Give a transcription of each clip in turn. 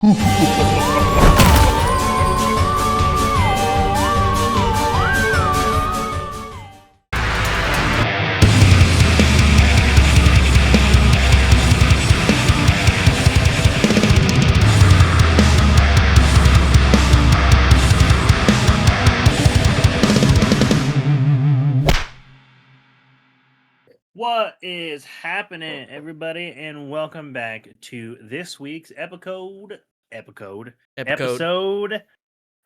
What is happening, everybody, and welcome back to this week's episode Epicode.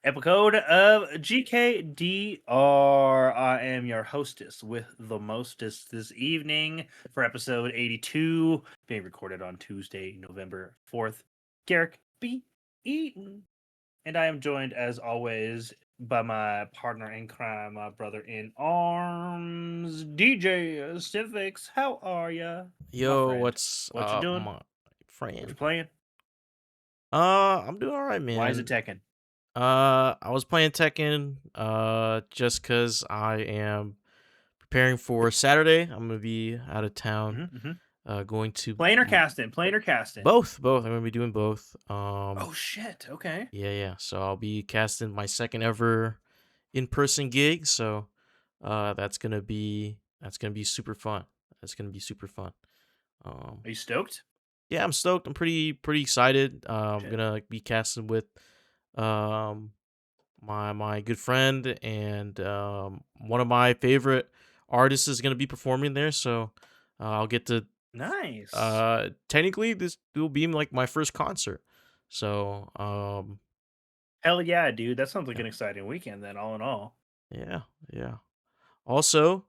of GKDR. I am your hostess with the mostest this evening for episode 82, being recorded on Tuesday, November 4th. Garrick B. Eaton. And I am joined, as always, by my partner in crime, my brother in arms, DJ Civics. How are ya? Yo, what's What you doing? my What you friend? playing? I'm doing all right, man. Why is it Tekken? I was playing Tekken just cuz I am preparing for Saturday. I'm going to be out of town. Going to playing or casting? Both. I'm going to be doing both. Oh shit. Okay. Yeah. So I'll be casting my second ever in-person gig, so that's going to be super fun. Are you stoked? Yeah, I'm stoked. I'm pretty excited. I'm gonna be casting with my good friend, and one of my favorite artists is gonna be performing there. So I'll get to Nice. Technically, this will be like my first concert. So hell yeah, dude. That sounds like an exciting weekend. Then, all in all. Yeah. Also,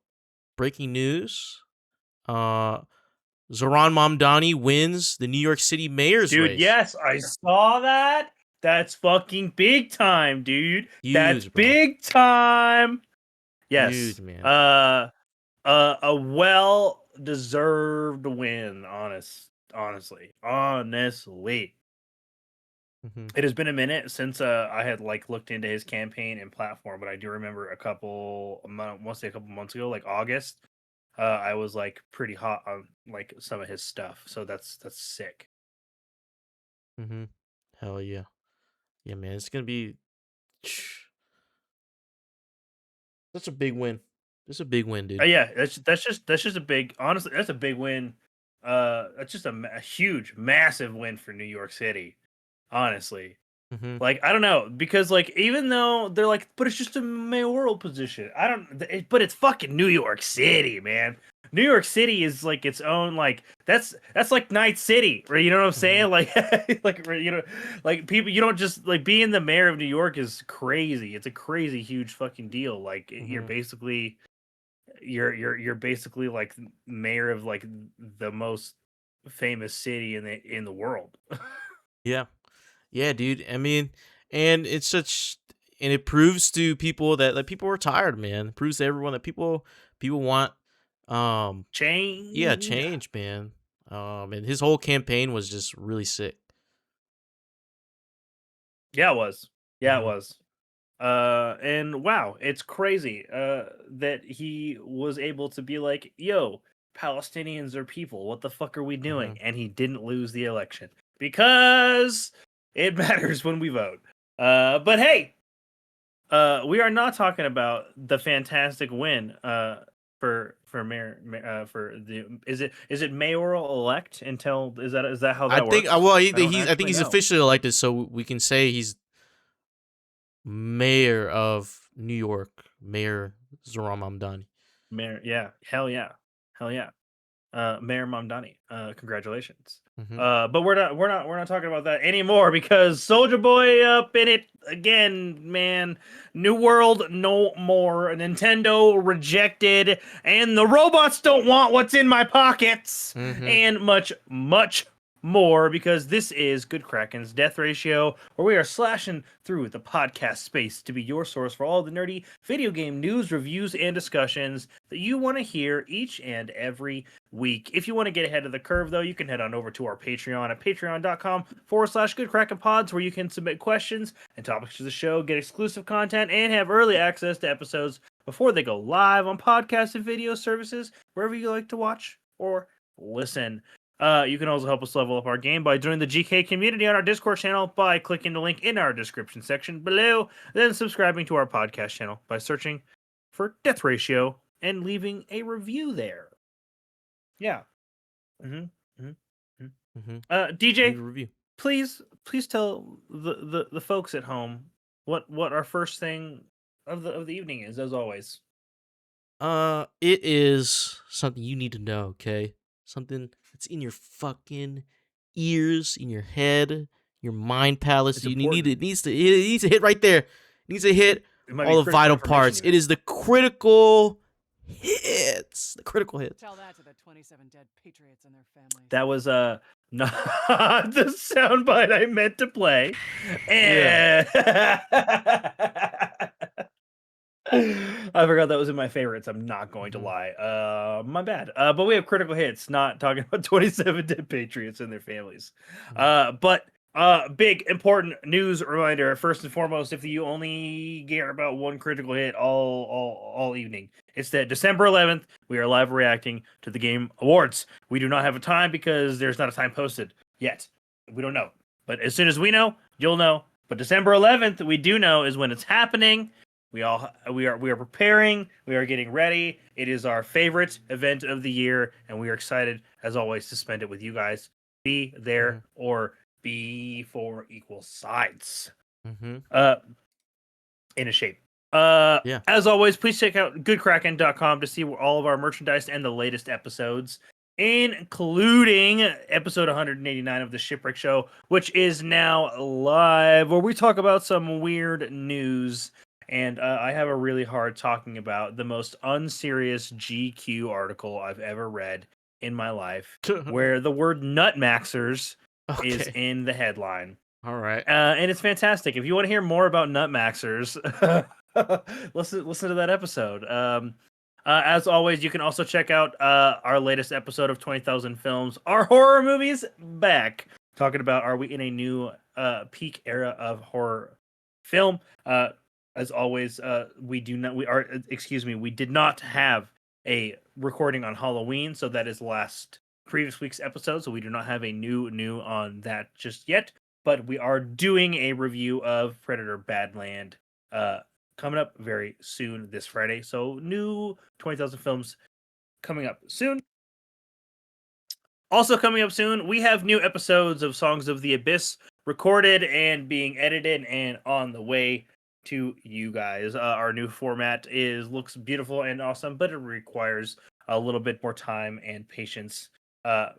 breaking news. Zoran Mamdani wins the New York City mayor's race. Dude, yes, I saw that. That's fucking big time, dude. Huge, That's bro. big time. Yes. Huge, man. A well-deserved win, honestly. It has been a minute since I had looked into his campaign and platform, but I do remember a couple months ago, like August. I was pretty hot on some of his stuff, so that's sick. Hell yeah, man! It's gonna be such a big win. It's a big win, dude. Yeah, that's just a big. Honestly, that's a big win. That's just a huge, massive win for New York City. Honestly. I don't know, because even though they're but it's just a mayoral position. But it's fucking New York City, man. New York City is its own that's like Night City, right? You know what I'm saying? People, you don't just being the mayor of New York is crazy. It's a crazy huge fucking deal. You're basically you're basically mayor of the most famous city in the world. Yeah, dude. I mean, and it proves to people that people are tired, man. It proves to everyone that people want change. Yeah, change, man. And his whole campaign was just really sick. Yeah, it was. It was. And wow, it's crazy that he was able to be like, yo, Palestinians are people. What the fuck are we doing? And he didn't lose the election because it matters when we vote. But hey, we are not talking about the fantastic win for mayor for the is it mayoral elect until is that how that works? I think he's officially elected, so we can say he's mayor of New York, Mayor Zoran Mamdani. Mayor, yeah, hell yeah. Mayor Mamdani, congratulations. But we're not talking about that anymore because Soldier Boy up in it again, man. New World, no more. Nintendo rejected, and the robots don't want what's in my pockets, and much more, because this is Good Kraken's Death Ratio, where we are slashing through the podcast space to be your source for all the nerdy video game news, reviews, and discussions that you want to hear each and every week. If you want to get ahead of the curve, though, you can head on over to our Patreon at patreon.com/GoodKrakenPods, where you can submit questions and topics to the show, get exclusive content, and have early access to episodes before they go live on podcast and video services, wherever you like to watch or listen. You can also help us level up our game by joining the GK community on our Discord channel by clicking the link in our description section below, then subscribing to our podcast channel by searching for Death Ratio and leaving a review there. Yeah. DJ, Leave a review. please tell the folks at home what our first thing of the evening is, as always. It is something you need to know, okay? Something that's in your fucking ears, in your head, your mind palace. It's You need important. it needs to hit right there. It needs to hit It might all be the vital critical parts. information It is the critical hits. The critical hits. Tell that to the 27 dead patriots and their families. That was not the soundbite I meant to play. And I forgot that was in my favorites. I'm not going to lie. My bad. But we have critical hits, not talking about 27 dead patriots and their families. But big important news reminder. First and foremost, if you only care about one critical hit all evening, it's that December 11th we are live reacting to the Game Awards. We do not have a time because there's not a time posted yet. We don't know, but as soon as we know, you'll know. But December 11th, we do know, is when it's happening. We are preparing. We are getting ready. It is our favorite event of the year, and we are excited as always to spend it with you guys. Be there or be for equal sides. In a shape. As always, please check out goodkraken.com to see all of our merchandise and the latest episodes, including episode 189 of the Shipwreck Show, which is now live, where we talk about some weird news. And I have a really hard talking about the most unserious GQ article I've ever read in my life, where the word nutmaxers is in the headline. All right. And it's fantastic. If you want to hear more about nutmaxers, listen to that episode. As always, you can also check out our latest episode of 20,000 Films, our horror movies back, talking about are we in a new peak era of horror film. As always, we did not have a recording on Halloween, so that is previous week's episode, so we do not have a new on that just yet, but we are doing a review of Predator Badland coming up very soon this Friday, so new 20,000 Films coming up soon. Also coming up soon, we have new episodes of Songs of the Abyss recorded and being edited and on the way to you guys. Our new format looks beautiful and awesome, but it requires a little bit more time and patience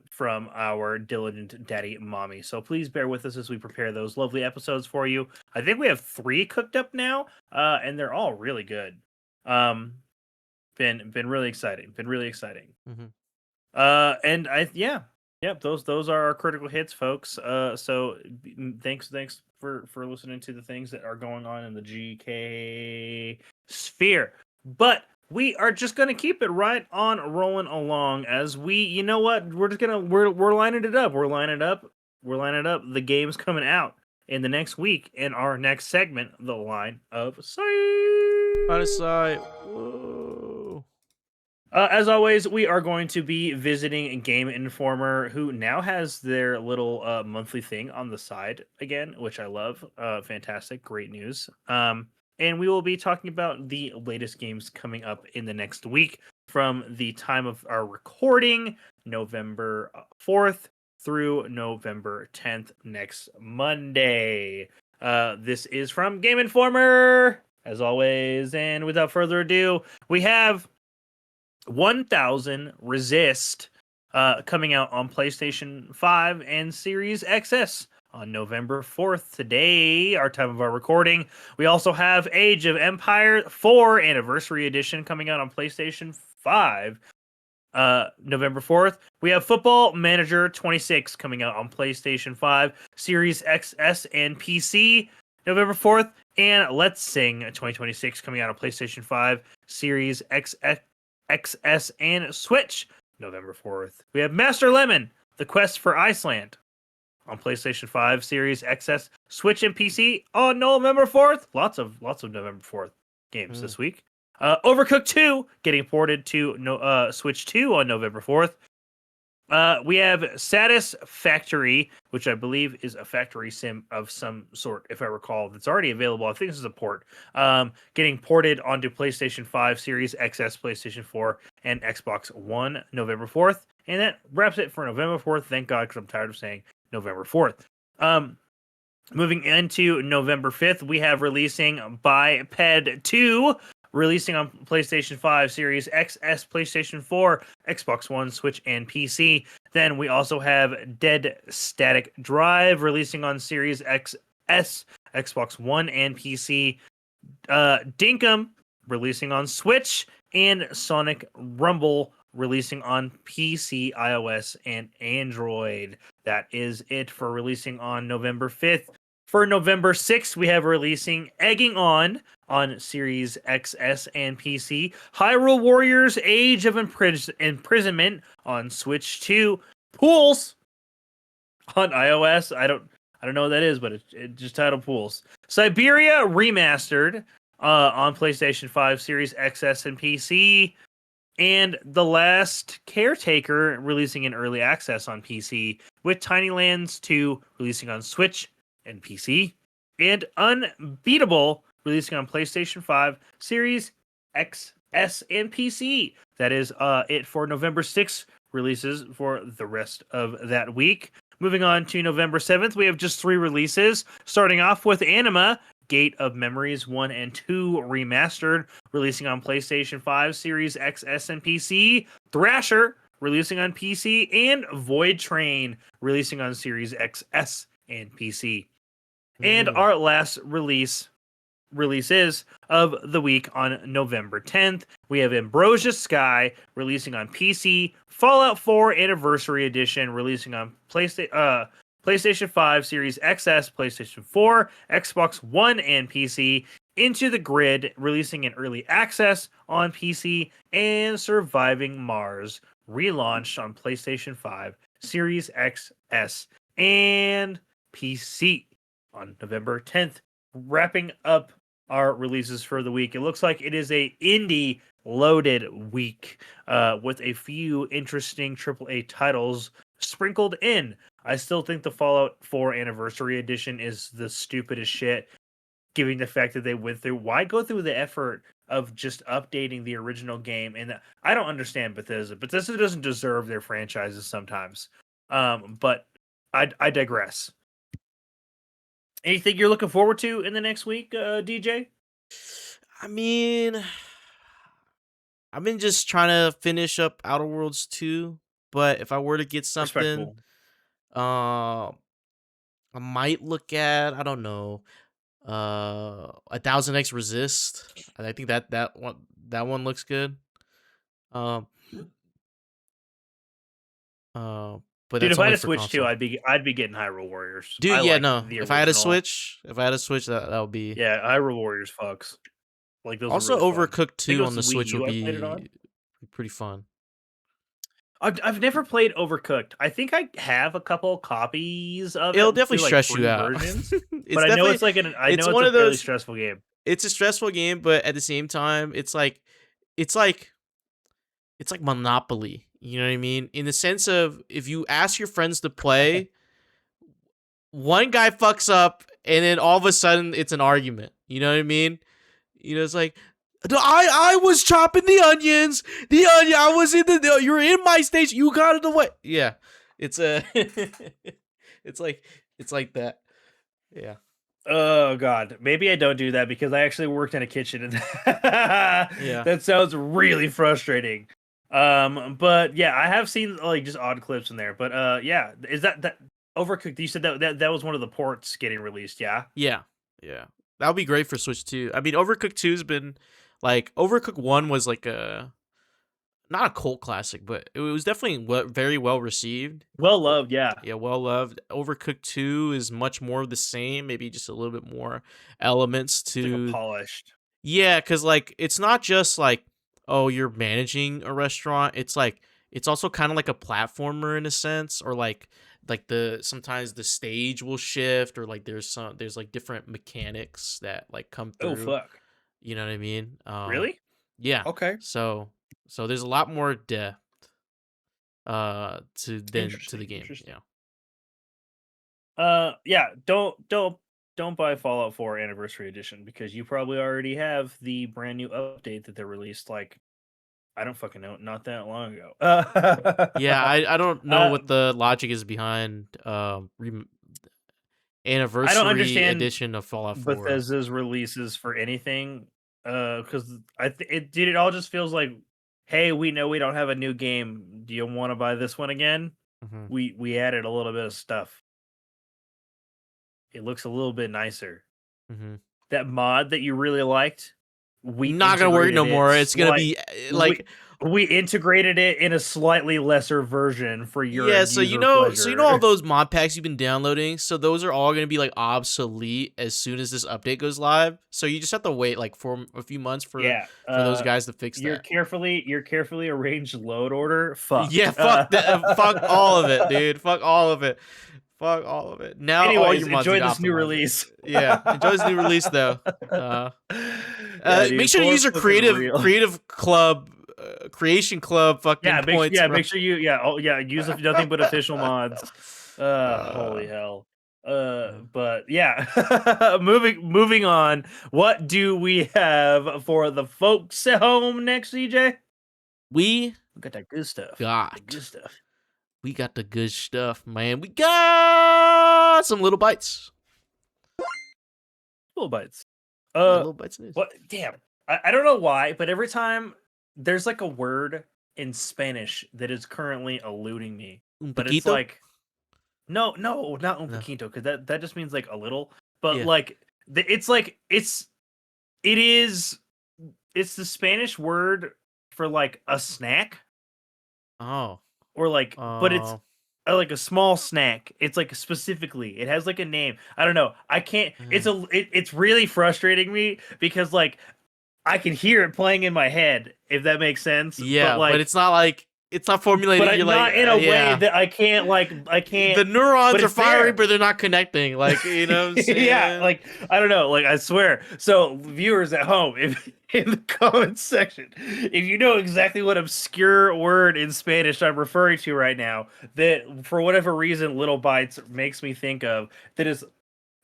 from our diligent daddy mommy. So please bear with us as we prepare those lovely episodes for you. I think we have 3 cooked up now, and they're all really good. Been really exciting. And those are our critical hits, folks. So thanks for listening to the things that are going on in the GK sphere. But we are just gonna keep it right on rolling along as we're lining it up. We're lining up. The game's coming out in the next week in our next segment, the line of sight. Line of sight. Whoa. As always, we are going to be visiting Game Informer, who now has their little monthly thing on the side again, which I love. Fantastic, great news. And we will be talking about the latest games coming up in the next week from the time of our recording, November 4th through November 10th, next Monday. This is from Game Informer, as always. And without further ado, we have 1000 Resist coming out on PlayStation 5 and Series XS on November 4th. Today, our time of our recording. We also have Age of Empire 4 Anniversary Edition coming out on PlayStation 5 November 4th. We have Football Manager 26 coming out on PlayStation 5, Series XS and PC November 4th. And Let's Sing 2026 coming out on PlayStation 5, Series XS and Switch November 4th. We have Master Lemon, The Quest for Iceland on PlayStation 5, Series XS, Switch, and PC on November 4th. Lots of November 4th games this week. Overcooked 2 getting ported to Switch 2 on November 4th. We have Satisfactory, which I believe is a factory sim of some sort, if I recall. That's already available. I think this is a port. Getting ported onto PlayStation 5, Series XS, PlayStation 4, and Xbox One November 4th. And that wraps it for November 4th. Thank God, because I'm tired of saying November 4th. Moving into November 5th, we have releasing Biped 2, releasing on PlayStation 5, Series XS, PlayStation 4, Xbox One, Switch, and PC. Then we also have Dead Static Drive, releasing on Series XS, Xbox One, and PC. Dinkum, releasing on Switch, and Sonic Rumble, releasing on PC, iOS, and Android. That is it for releasing on November 5th. For November 6th, we have releasing Egging on Series XS and PC. Hyrule Warriors Age of Imprisonment on Switch 2. Pools on iOS. I don't know what that is, but it's just titled Pools. Siberia Remastered on PlayStation 5, Series XS, and PC. And The Last Caretaker releasing in early access on PC, with Tiny Lands 2 releasing on Switch and PC, and Unbeatable releasing on PlayStation 5, Series XS, and PC. That is it for November 6th releases for the rest of that week. Moving on to November 7th, we have just 3 releases, starting off with Anima Gate of Memories 1 and 2 Remastered, releasing on PlayStation 5, Series XS, and PC. Thrasher, releasing on PC. And Void Train, releasing on Series XS and PC. And our last releases of the week on November 10th, we have Ambrosia Sky, releasing on PC. Fallout 4 Anniversary Edition, releasing on PlayStation 5, Series XS, PlayStation 4, Xbox One, and PC. Into the Grid, releasing in early access on PC. And Surviving Mars, relaunched on PlayStation 5, Series XS, and PC on November 10th. Wrapping up our releases for the week. It looks like it is a indie loaded week with a few interesting AAA titles sprinkled in. I still think the Fallout 4 Anniversary Edition is the stupidest shit, given the fact that they went through. Why go through the effort of just updating the original game? And I don't understand Bethesda. Bethesda doesn't deserve their franchises sometimes. But I digress. Anything you're looking forward to in the next week, DJ? I mean, I've been just trying to finish up Outer Worlds 2, but if I were to get something, I might look at, I don't know, 1000X Resist. I think that one looks good. But dude, that's if I only had a for Switch console. too, I'd be getting Hyrule Warriors. Dude, I yeah, like no. the If I had a original. Switch, that would be Hyrule Warriors fucks. Like those. Also, are really fun. Overcooked 2 on the Wii Switch U would I played it on. be pretty fun. I've never played Overcooked. I think I have a couple copies of it. It'll definitely through, stress free you out. versions, It's but I know definitely it's like it's it's one a of fairly those. stressful game. It's a stressful game, but at the same time, it's like Monopoly. You know what I mean? In the sense of, if you ask your friends to play, one guy fucks up, and then all of a sudden it's an argument. You know what I mean? You know, it's like, I was chopping the onions. I was in the. You're in my station. You got it away. Yeah, it's a. it's like that. Yeah. Oh God, maybe I don't do that because I actually worked in a kitchen, and Yeah. that sounds really frustrating. But yeah, I have seen like just odd clips in there. But yeah, is that Overcooked? You said that was one of the ports getting released, yeah? Yeah. That would be great for Switch 2. I mean, Overcooked 2's been like, Overcooked 1 was like not a cult classic, but it was definitely very well received. Well loved, yeah. Yeah, well loved. Overcooked 2 is much more of the same, maybe just a little bit more elements to like polished. Yeah, cuz like it's not just like, oh, you're managing a restaurant. It's like, it's also kind of like a platformer in a sense, or like sometimes the stage will shift, or like there's like different mechanics that like come through. Oh fuck. You know what I mean? Really? Yeah. Okay. So there's a lot more depth. to the Interesting. game. Interesting. Yeah. Yeah. Don't buy Fallout 4 Anniversary Edition because you probably already have the brand new update that they released. Like I don't fucking know, not that long ago. Yeah, I don't know uh, what the logic is behind I don't anniversary understand edition of Fallout 4. Bethesda's releases for anything. Because it all just feels like, hey, we know we don't have a new game. Do you want to buy this one again? Mhm. We added a little bit of stuff. It looks a little bit nicer. Mhm. That mod that you really liked, we Not gonna work integrated no it more. It's gonna be we like we integrated it in a slightly lesser version for your yeah. end user pleasure. All those mod packs you've been downloading. So those are all gonna be like obsolete as soon as this update goes live. So you just have to wait like for a few months Yeah, for those guys to fix your that. carefully arranged load order Yeah, fucked. fuck that. Fuck all of it, dude. Fuck all of it. Fuck all of it. Now all Anyways, your mods you enjoy got this new optimize it. release. Yeah, enjoy this new release though. Uh, Yeah, Make dude, sure to use for your fucking real. creative club, creation club fucking points. Make sure you use nothing but official mods. Holy Uh, hell. yeah. But yeah, moving on. What do we have for the folks at home next, CJ? We We got that good stuff. The got good stuff. we got the good stuff, man. We got some little bites. Little bites. Yeah, Uh, little bites news. what? Damn. I don't know why, but every time there's like a word in Spanish that is currently eluding me, Un but it's poquito? like no, not un No. poquito, because that just means like a little. But Yeah. like it's like it is it's the Spanish word for like a snack Oh. or like, but it's Uh, like a small snack. It's like specifically, it has like a name. I don't know. I can't. It's really frustrating me because like I can hear it playing in my head if that makes sense. But yeah, but like, it's not formulated. You're like, not in a way yeah. that I The can't. But neurons are it's firing, there. but they're not connecting. Like, you know what I'm Yeah, saying? like I don't know, like I swear. So viewers at home, if in the comments section, if you know exactly what obscure word in Spanish I'm referring to right now, that for whatever reason Little Bites makes me think of, that is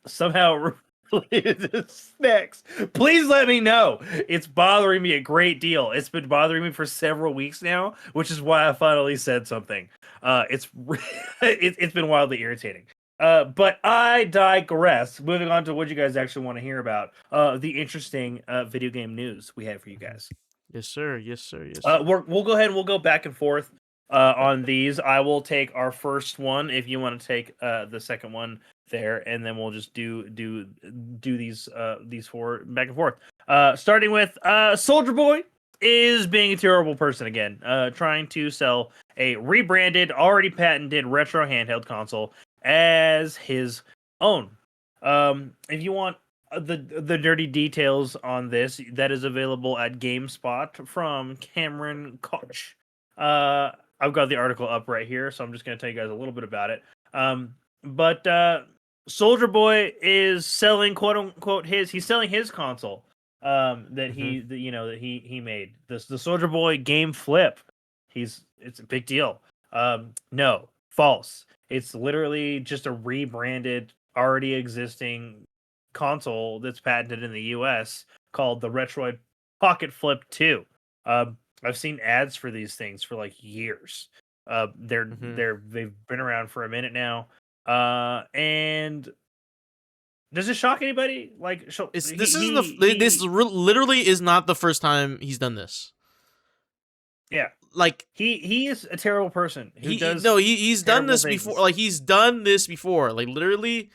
somehow related to snacks, please let me know. It's bothering me a great deal. It's been bothering me for several weeks now, which is why I finally said something. It's been wildly irritating. But I digress. Moving on to what you guys actually want to hear about. The interesting video game news we have for you guys. Yes, sir. Yes, sir. Yes, sir. We'll go ahead and we'll go back and forth on these. I will take our first one if you want to take the second one there, and then we'll just do these four back and forth. Starting with Soldier Boy is being a terrible person again, trying to sell a rebranded, already patented retro handheld console as his own. If you want the dirty details on this, that is available at GameSpot from Cameron Koch. I've got the article up right here, so I'm just going to tell you guys a little bit about it. But Soldier Boy is selling quote unquote he's selling his console that he made. The Soldier Boy game Flip. It's a big deal. No, false. It's literally just a rebranded, already existing console that's patented in the US called the Retroid Pocket Flip 2. I've seen ads for these things for like years. They've been around for a minute now. And does it shock anybody? Like, Literally is not the first time he's done this. Yeah, Like he is a terrible person who does he's done this things. before. Like he's done this before. Like literally,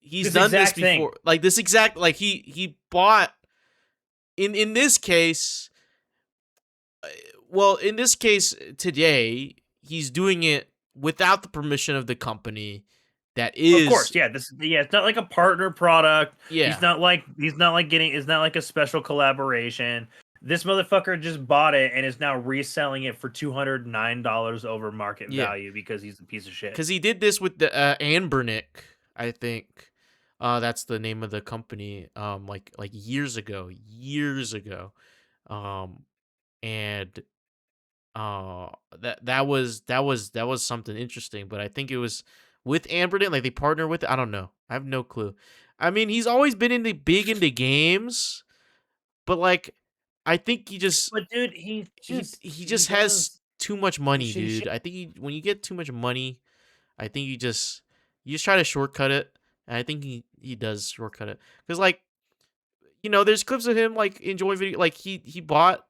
he's This done this exact thing. before. Like this exact. Like he bought. In this case, well, in this case today, he's doing it without the permission of the company. That is, of course, yeah. It's not like a partner product. Yeah, He's not like getting. It's not like a special collaboration. This motherfucker just bought it and is now reselling it for $209 over market value because he's a piece of shit. Because he did this with the Anbernick, I think. That's the name of the company. Like years ago. And Oh, that was something interesting, but I think it was with Amberden, like they partner with it. I don't know. I have no clue. I mean, he's always been into games, but like I think But dude, he he just has does too much money, shitty dude. shit. I think when you get too much money, I think you just try to shortcut it, and I think he does shortcut it because like there's clips of him like enjoying video, like he bought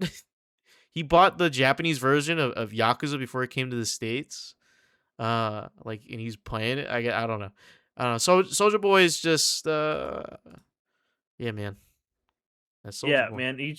he bought the Japanese version of Yakuza before it came to the States. Like, and he's playing it. I don't know. I don't know. So Soldier Boy is just yeah, man. That's Soldier Yeah, Boy. man,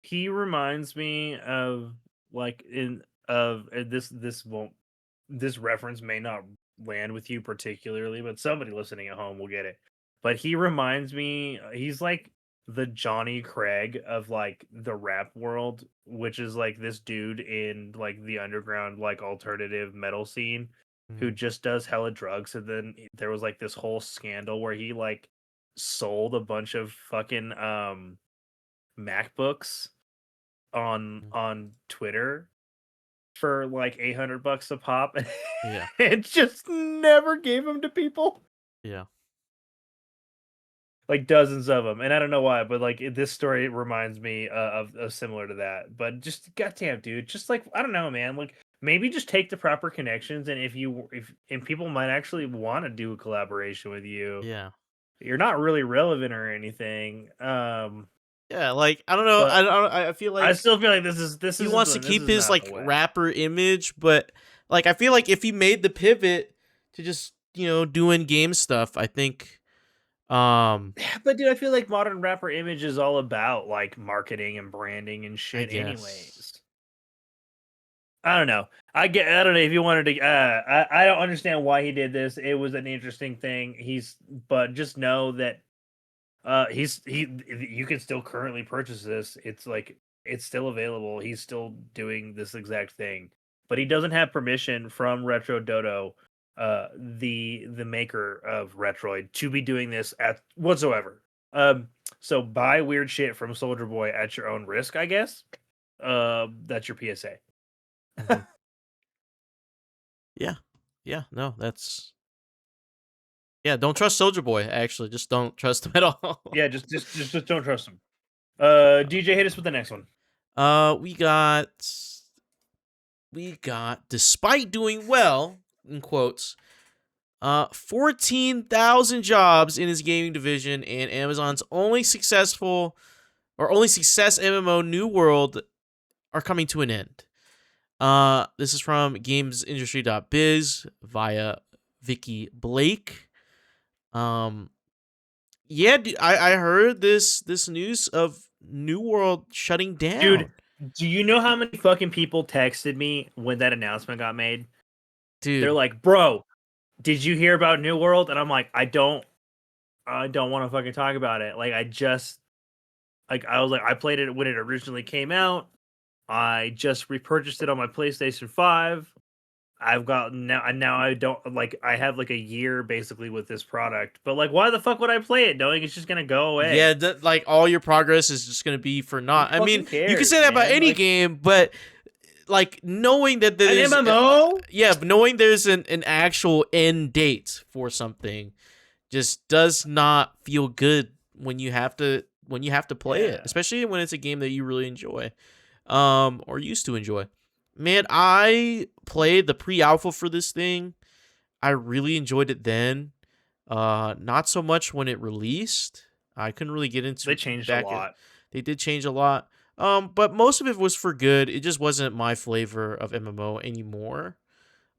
he reminds me of like in of this reference may not land with you particularly, but somebody listening at home will get it. But he reminds me, he's like the Johnny Craig of like the rap world, which is like this dude in like the underground like alternative metal scene who Mhm. just does hella drugs. And then there was like this whole scandal where he like sold a bunch of fucking MacBooks Mhm. on Twitter for like $800 a pop, Yeah. and just never gave them to people, Yeah. like dozens of them. And I don't know why, but like this story reminds me of similar to that. But just goddamn, dude, just like I don't know, man. Like maybe just take the proper connections, and if and people might actually want to do a collaboration with you. Yeah. You're not really relevant or anything. Yeah. Like I don't know. But I feel I like still feel like he wants to this keep is his not the like way. rapper image, but like I feel like if he made the pivot to just doing game stuff, I think Yeah, but dude, I feel like modern rapper image is all about like marketing and branding and I shit guess. anyways. I don't know if you wanted to I don't understand why he did this. It was an interesting thing. But just know that he you can still currently purchase this. It's like it's still available. He's still doing this exact thing. But he doesn't have permission from Retro Dodo, the maker of Retroid, to be doing this at whatsoever. So buy weird shit from Soldier Boy at your own risk, I guess. That's your PSA. Mhm. Yeah. Yeah. No, that's yeah. Don't trust Soldier Boy. Actually, just don't trust him at all. Yeah, just don't trust him. DJ, hit us with the next one. We got despite doing well in quotes, 14,000 jobs in his gaming division, and Amazon's only success MMO New World are coming to an end. This is from gamesindustry.biz via Vicky Blake. Um, yeah, I heard this news of New World shutting Dude, down. do you know how many fucking people texted me when that announcement got made? They're Dude, like, "Bro, did you hear about New World?" And I'm like, I don't want to fucking talk about it. Like I was like I played it when it originally came out. I just repurchased it on my PlayStation 5. I've got now I don't like I have like a year basically with this product. But like why the fuck would I play it knowing it's just going to go away? yeah, like all your progress is just gonna be for Who naught. I mean, fucking you can cares, say that about man? any Like game, but like knowing that an there's MMO? yeah, but knowing there's an actual end date for something just does not feel good when you have to play it, Yeah. especially when it's a game that you really enjoy, or used to enjoy. Man, I played the pre-alpha for this thing. I really enjoyed it then. Not so much when it released. I couldn't really get They into changed a back it. lot. They did change a lot. But most of it was for good. It just wasn't my flavor of MMO anymore.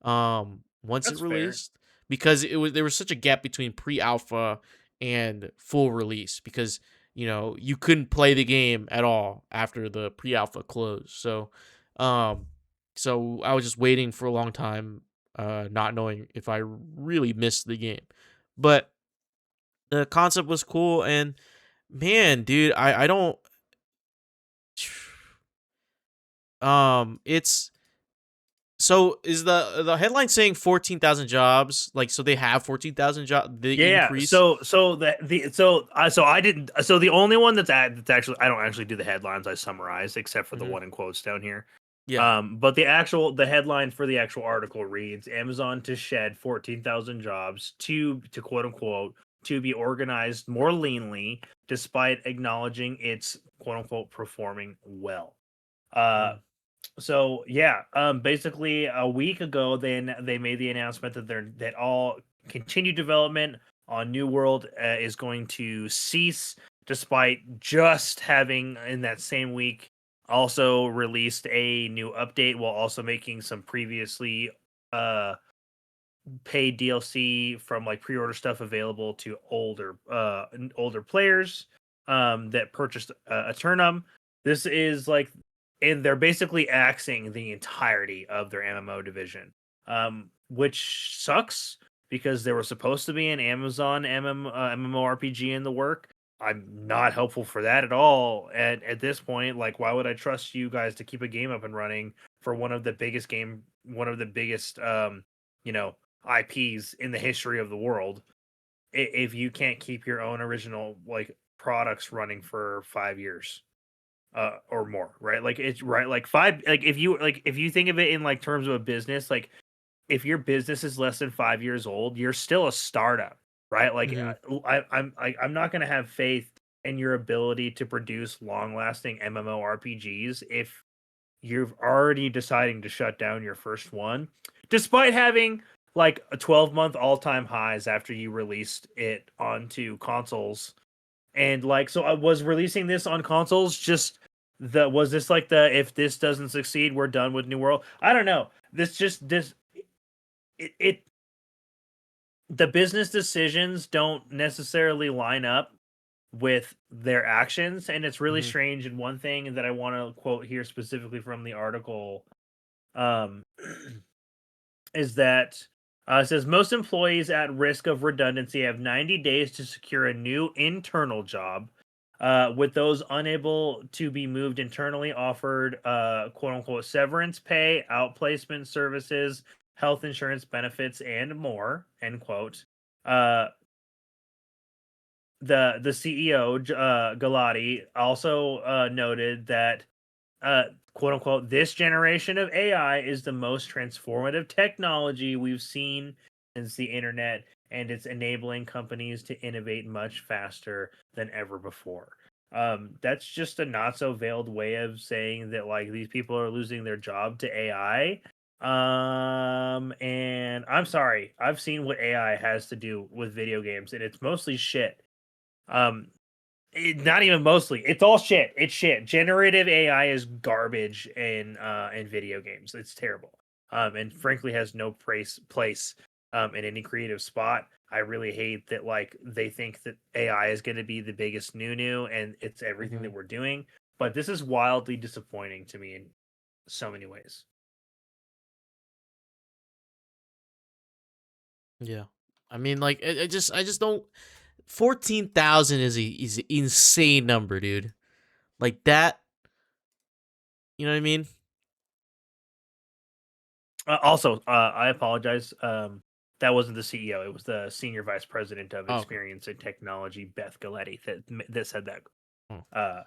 Once it That's fair. released, because there was such a gap between pre-alpha and full release, because you couldn't play the game at all after the pre-alpha closed. Um, so I was just waiting for a long time, not knowing if I really missed the game, but the concept was cool. And man, dude, I don't. It's So is the headline saying 14,000 jobs? Like, so they have 14,000 job the Yeah. increase? So I didn't. So the only one that's actually I don't actually do the headlines. I summarize except for the Hmm. one in quotes down here. Yeah. But the headline for the actual article reads: Amazon to shed 14,000 jobs to quote unquote to be organized more leanly, despite acknowledging it's quote unquote performing well. Uh, Mm. so yeah, basically a week ago, they made the announcement that all continued development on New World is going to cease, despite just having in that same week also released a new update while also making some previously uh paid DLC from like pre-order stuff available to older players that purchased Eternum. This is like, and they're basically axing the entirety of their MMO division, which sucks because there was supposed to be an Amazon MMORPG in the work. I'm not helpful for that at all at this point. Like, why would I trust you guys to keep a game up and running for one of the biggest you know IPs in the history of the world, if you can't keep your own original like products running for 5 years or more, right? Like it's right, like five, like if you think of it in like terms of a business, like if your business is less than 5 years old, you're still a startup, right? Like Mhm. I'm not gonna have faith in your ability to produce long lasting MMORPGs if you're already deciding to shut down your first one, despite having like a 12-month all-time highs after you released it onto consoles. And like, so I was releasing this on consoles. Just the was this like the if this doesn't succeed, we're done with New World? I don't know. This it the business decisions don't necessarily line up with their actions, and it's really Mhm. strange. And one thing that I want to quote here specifically from the article um, is that it says most employees at risk of redundancy have 90 days to secure a new internal job. With those unable to be moved internally, offered quote unquote severance pay, outplacement services, health insurance benefits, and more. End quote. Uh, the CEO Galati also noted that quote unquote, this generation of AI is the most transformative technology we've seen since the internet, and it's enabling companies to innovate much faster than ever before. That's just a not so veiled way of saying that like these people are losing their job to AI. And I'm sorry, I've seen what AI has to do with video games, and it's mostly shit. Um, not even mostly. It's all shit. It's shit. Generative AI is garbage in video games. It's terrible. And frankly has no place in any creative spot. I really hate that like they think that AI is going to be the biggest new and it's everything that Mhm. we're doing. But this is wildly disappointing to me in so many ways. Yeah. I mean, like, I just don't. 14,000 is an insane number, dude. Like that. You know what I mean? Also, I apologize. That wasn't the CEO. It was the senior vice president of Oh, okay. experience and technology, Beth Galetti, that said that. Oh.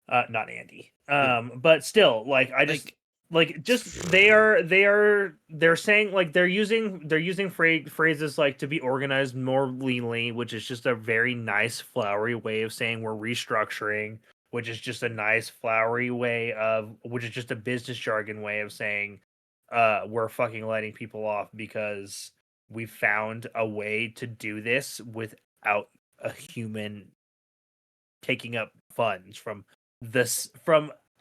Uh, not Andy. Yeah. But still, like I just Like. like just they're saying like they're using phrases like to be organized more leanly, which is just a very nice flowery way of saying we're restructuring, which is just a nice flowery way of which is just a business jargon way of saying we're fucking letting people off because we found a way to do this without a human taking up funds from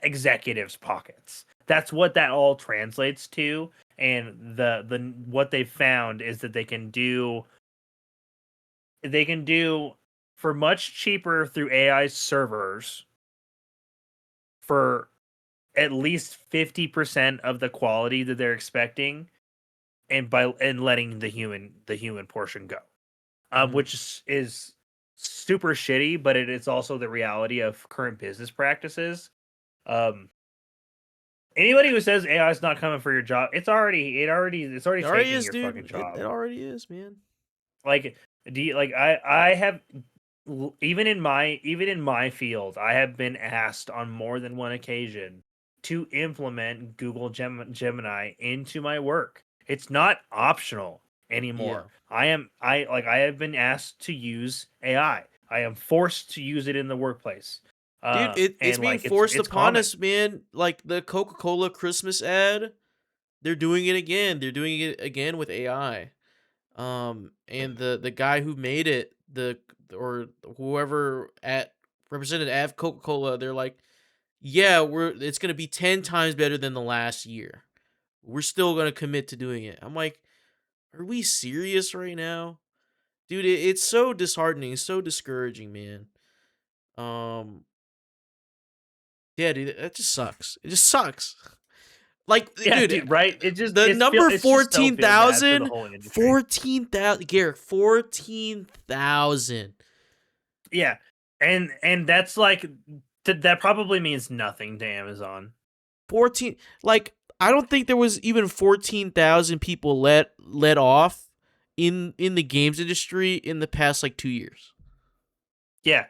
executives' pockets. That's what that all translates to. And the what they found is that they can do for much cheaper through AI servers for at least 50% of the quality that they're expecting, and by and letting the human portion go. Mhm. Which is super shitty, but it is also the reality of current business practices. Um, Anybody who says AI is not coming for your job, it's already It already taking is, your dude. fucking It job. already is, man. Like, do you, like I have even in my field, I have been asked on more than one occasion to implement Google Gemini into my work. It's not optional anymore. I have been asked to use AI. I am forced to use it in the workplace. Dude, it's And being like forced it's upon common. us, man. Like the Coca-Cola Christmas ad, they're doing it again. They're doing it again with AI. And the guy who made it, or whoever at represented at Coca-Cola, they're like, yeah, it's gonna be 10 times better than the last year. We're still gonna commit to doing it. I'm like, are we serious right now? Dude, it's so disheartening, it's so discouraging, man. Um, yeah, dude, that just sucks. It just sucks. Like, Yeah, dude, dude, right? the number It's just so feel bad for the 14,000, whole industry. 14,000, Garrick, 14,000. Yeah, and that's like that probably means nothing to Amazon. 14, like, I don't think there was even 14,000 people let off in the games industry in the past like 2 years. Yeah,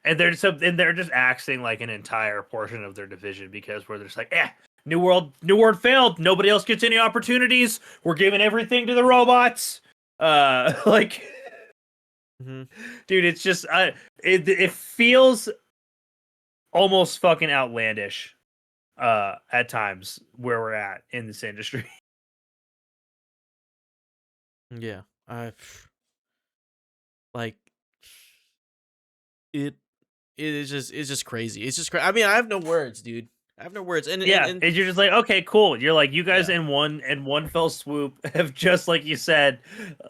and they're just axing like an entire portion of their division because where they're just like, New World failed. Nobody else gets any opportunities. We're giving everything to the robots. Like, dude, it's just it feels almost fucking outlandish at times where we're at in this industry. Yeah, I like it. It's just crazy. It's just crazy. I mean, I have no words, dude. I have no words. And Yeah, and and you're just like, okay, cool. You're like, you guys yeah. in one fell swoop have just like you said,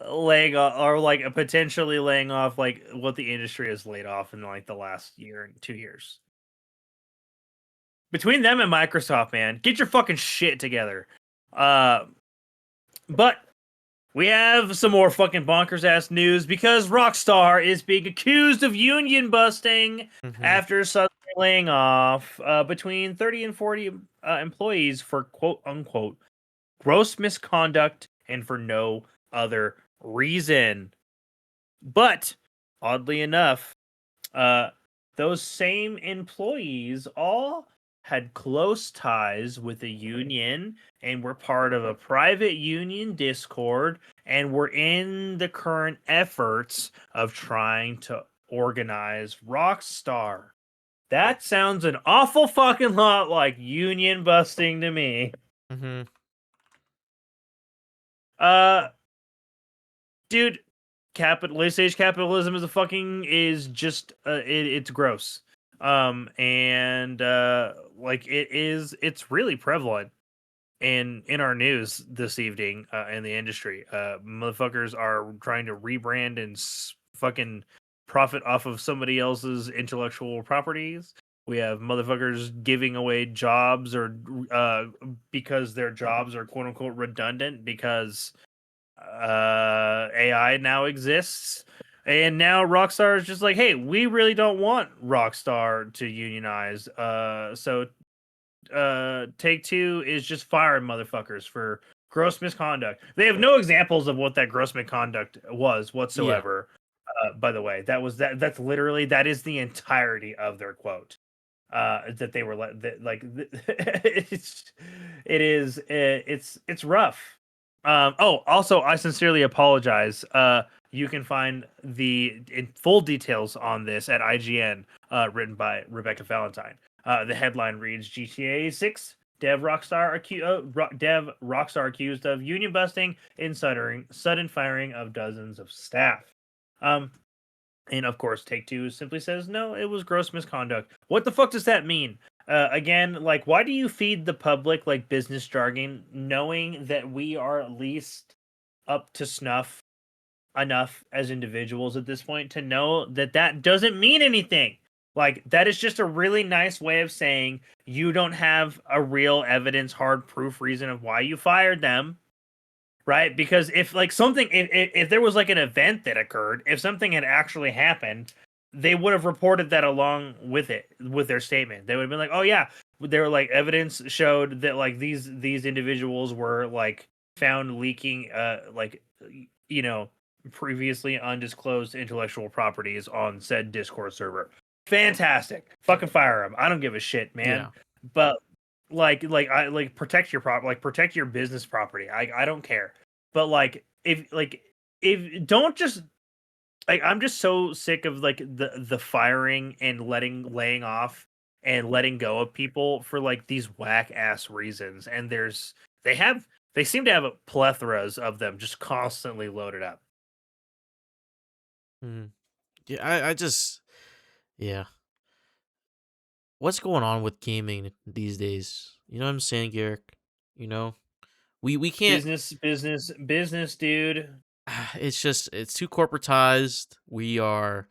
laying off or like potentially laying off like what the industry has laid off in like the last year and 2 years. Between them and Microsoft, man, get your fucking shit together. But we have some more fucking bonkers ass news because Rockstar is being accused of union busting after suddenly laying off between 30 and 40 employees for quote unquote gross misconduct and for no other reason. But oddly enough, those same employees all had close ties with a union and were part of a private union Discord and were in the current efforts of trying to organize Rockstar. That sounds an awful fucking lot like union busting to me. Dude, late stage capitalism is just it's gross. And like it's really prevalent in our news this evening in the industry. Motherfuckers are trying to rebrand and fucking profit off of somebody else's intellectual properties. We have motherfuckers giving away jobs or because their jobs are quote unquote redundant because AI now exists. And now Rockstar is just like, hey, we really don't want Rockstar to unionize. So Take-Two is just firing motherfuckers for gross misconduct. They have no examples of what that gross misconduct was whatsoever. By the way, that's literally that is the entirety of their quote. That they were it's rough. Also, I sincerely apologize. You can find the full details on this at IGN, written by Rebecca Valentine. The headline reads: GTA 6 Dev Rockstar accused of union busting and sudden firing of dozens of staff. And of course, Take-Two simply says, no, it was gross misconduct. What the fuck does that mean? Again, like, why do you feed the public like business jargon, knowing that we are at least up to snuff enough as individuals at this point to know that that doesn't mean anything? Like, that is just a really nice way of saying you don't have a real evidence, hard proof reason of why you fired them. Right? Because if like something, if there was like an event that occurred, if something had actually happened, they would have reported that along with it, with their statement. They would have been like, oh yeah, there were like evidence showed that like these individuals were like found leaking like you know previously undisclosed intellectual properties on said Discord server. Fantastic. Fucking fire them. I don't give a shit, man. Yeah. But protect your protect your business property. I don't care. But if don't just I'm just so sick of the firing and laying off and letting go of people for these whack ass reasons. And they have they seem to have plethoras of them just constantly loaded up. Yeah, I just yeah. What's going on with gaming these days? You know what I'm saying, Garrick? You know, we can't. Business, dude. It's just it's too corporatized. We are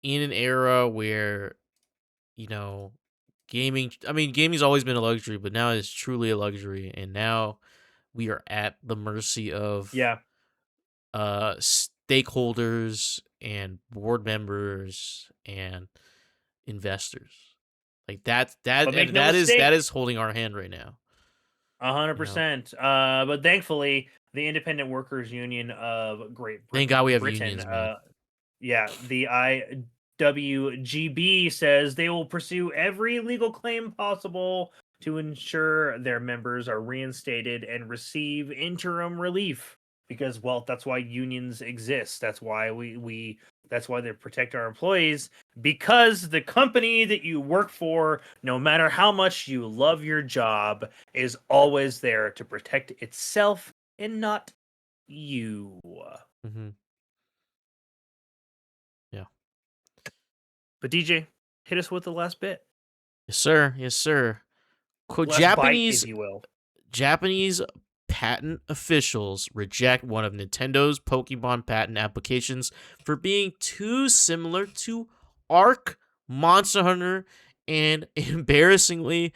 in an era where you know gaming. I mean, gaming's always been a luxury, but now it's truly a luxury, and now we are at the mercy of Yeah. stakeholders and board members and investors. Like But make no that mistake, is holding our hand right now. You know, 100%. But thankfully, the Independent Workers Union of thank God we have Britain, unions, man. yeah, the IWGB says they will pursue every legal claim possible to ensure their members are reinstated and receive interim relief. Because, well, that's why unions exist. That's why that's why they protect our employees. Because the company that you work for, no matter how much you love your job, is always there to protect itself and not you. Mm-hmm. Yeah. But DJ, hit us with the last bit. Yes, sir. Yes, sir. Quote, Last bite, if you will. Japanese patent officials reject one of Nintendo's Pokemon patent applications for being too similar to Ark, Monster Hunter, and embarrassingly